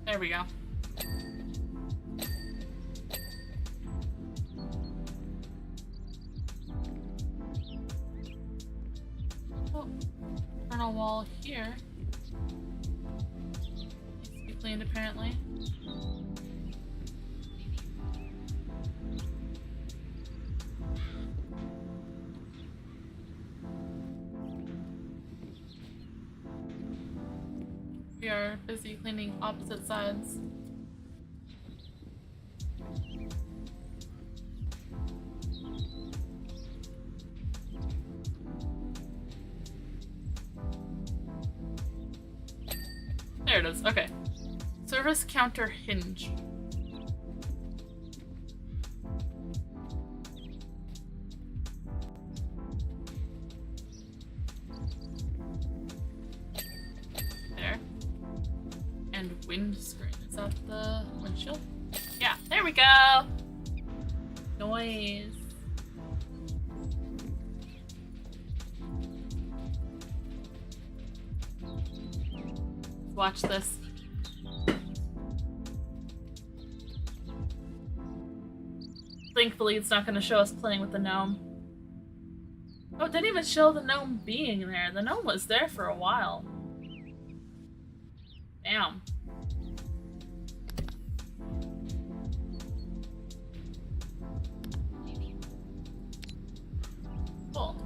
Speaker 1: There we go. Oh, turn a wall here. Cleaned apparently. We are busy cleaning opposite sides. There it is, okay. Service counter hinge. There. And windscreen. Is that the windshield? Yeah, there we go! Noise. Watch this. Thankfully, it's not going to show us playing with the gnome. Oh, it didn't even show the gnome being there. The gnome was there for a while. Damn. Cool.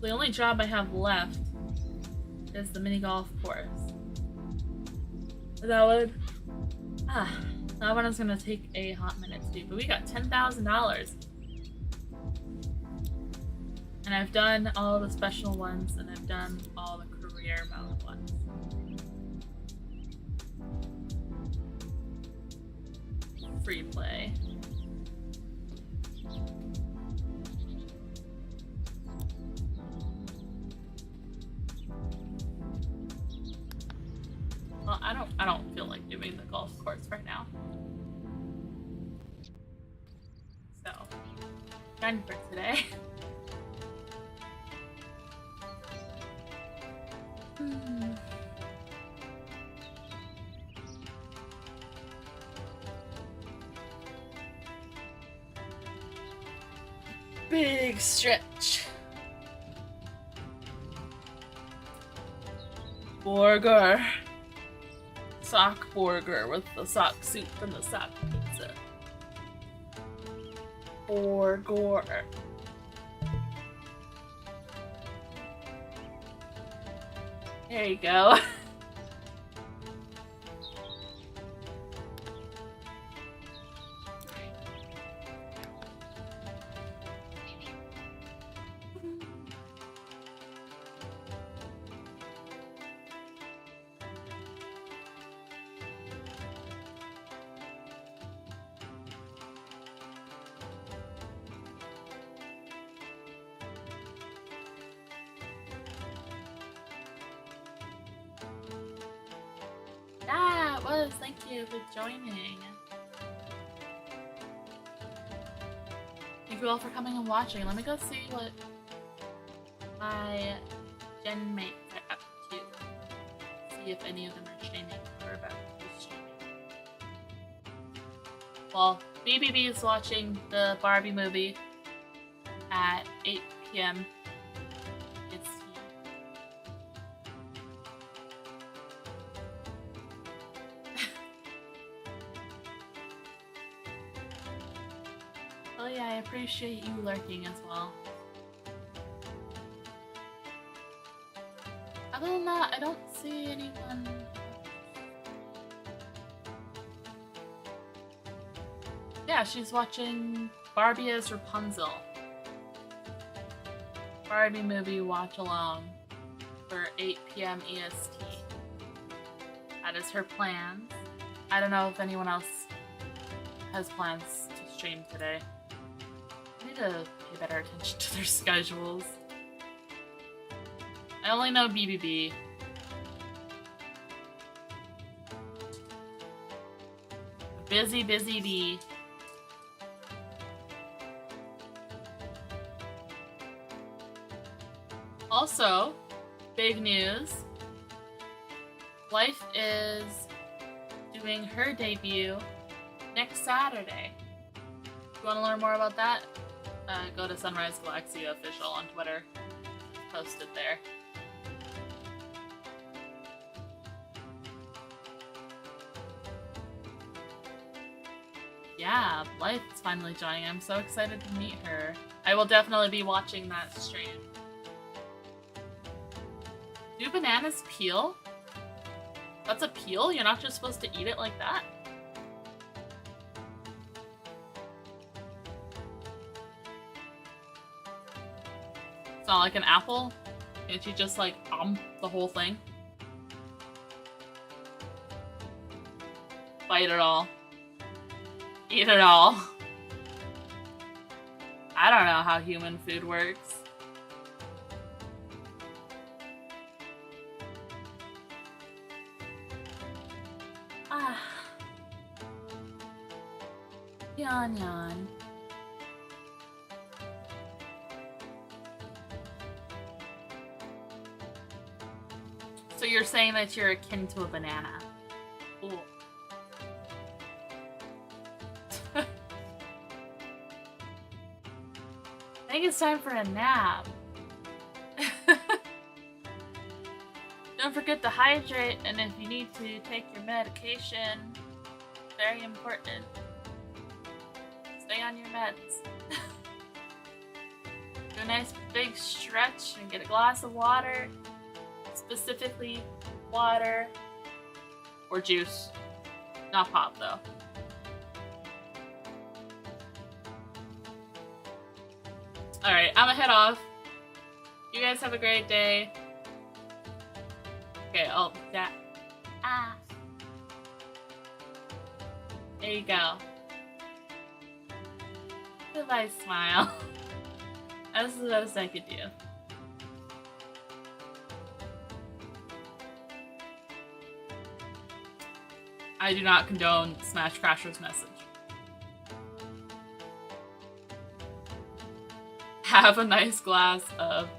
Speaker 1: The only job I have left is the mini golf course. That one is gonna take a hot minute to do, but we got $10,000. And I've done all the special ones, and I've done all the career mode ones. Free play. Well, I don't feel like doing the golf course right now. So, done for today. Big stretch. burger. Sock burger with the sock soup and the sock pizza. Burger. There you go. That was, thank you for joining. Thank you all for coming and watching. Let me go see what my gen mates are up to. See if any of them are streaming or about to be streaming. Well, BBB is watching the Barbie movie at 8 p.m. Oh yeah, I appreciate you lurking as well. Other than that, I don't see anyone. Yeah, she's watching Barbie as Rapunzel. Barbie movie watch along for 8 p.m. EST. That is her plan. I don't know if anyone else has plans to stream today. I need to pay better attention to their schedules. I only know BBB. Busy, busy bee. Also, big news. Life is doing her debut next Saturday. If you want to learn more about that, go to Sunrise Galaxy Official on Twitter. Posted there. Yeah, Life is finally joining. I'm so excited to meet her. I will definitely be watching that stream. Do bananas peel? That's a peel? You're not just supposed to eat it like that? It's not like an apple? Can't you just like the whole thing? Bite it all. Eat it all. I don't know how human food works. Ah. Yawn, yawn. So you're saying that you're akin to a banana? Ooh. I think it's time for a nap. Don't forget to hydrate, and if you need to take your medication, very important. Stay on your meds. Do a nice big stretch and get a glass of water. Specifically, water or juice. Not pop, though. Alright, I'm gonna head off. You guys have a great day. Okay, oh, that. Ah. There you go. Goodbye, smile. That's the best I could do. I do not condone Smash Crasher's message. Have a nice glass of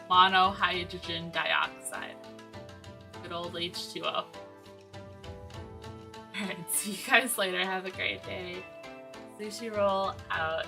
Speaker 1: monohydrogen dioxide. Good old H2O. Alright, see you guys later. Have a great day. Sushi roll out.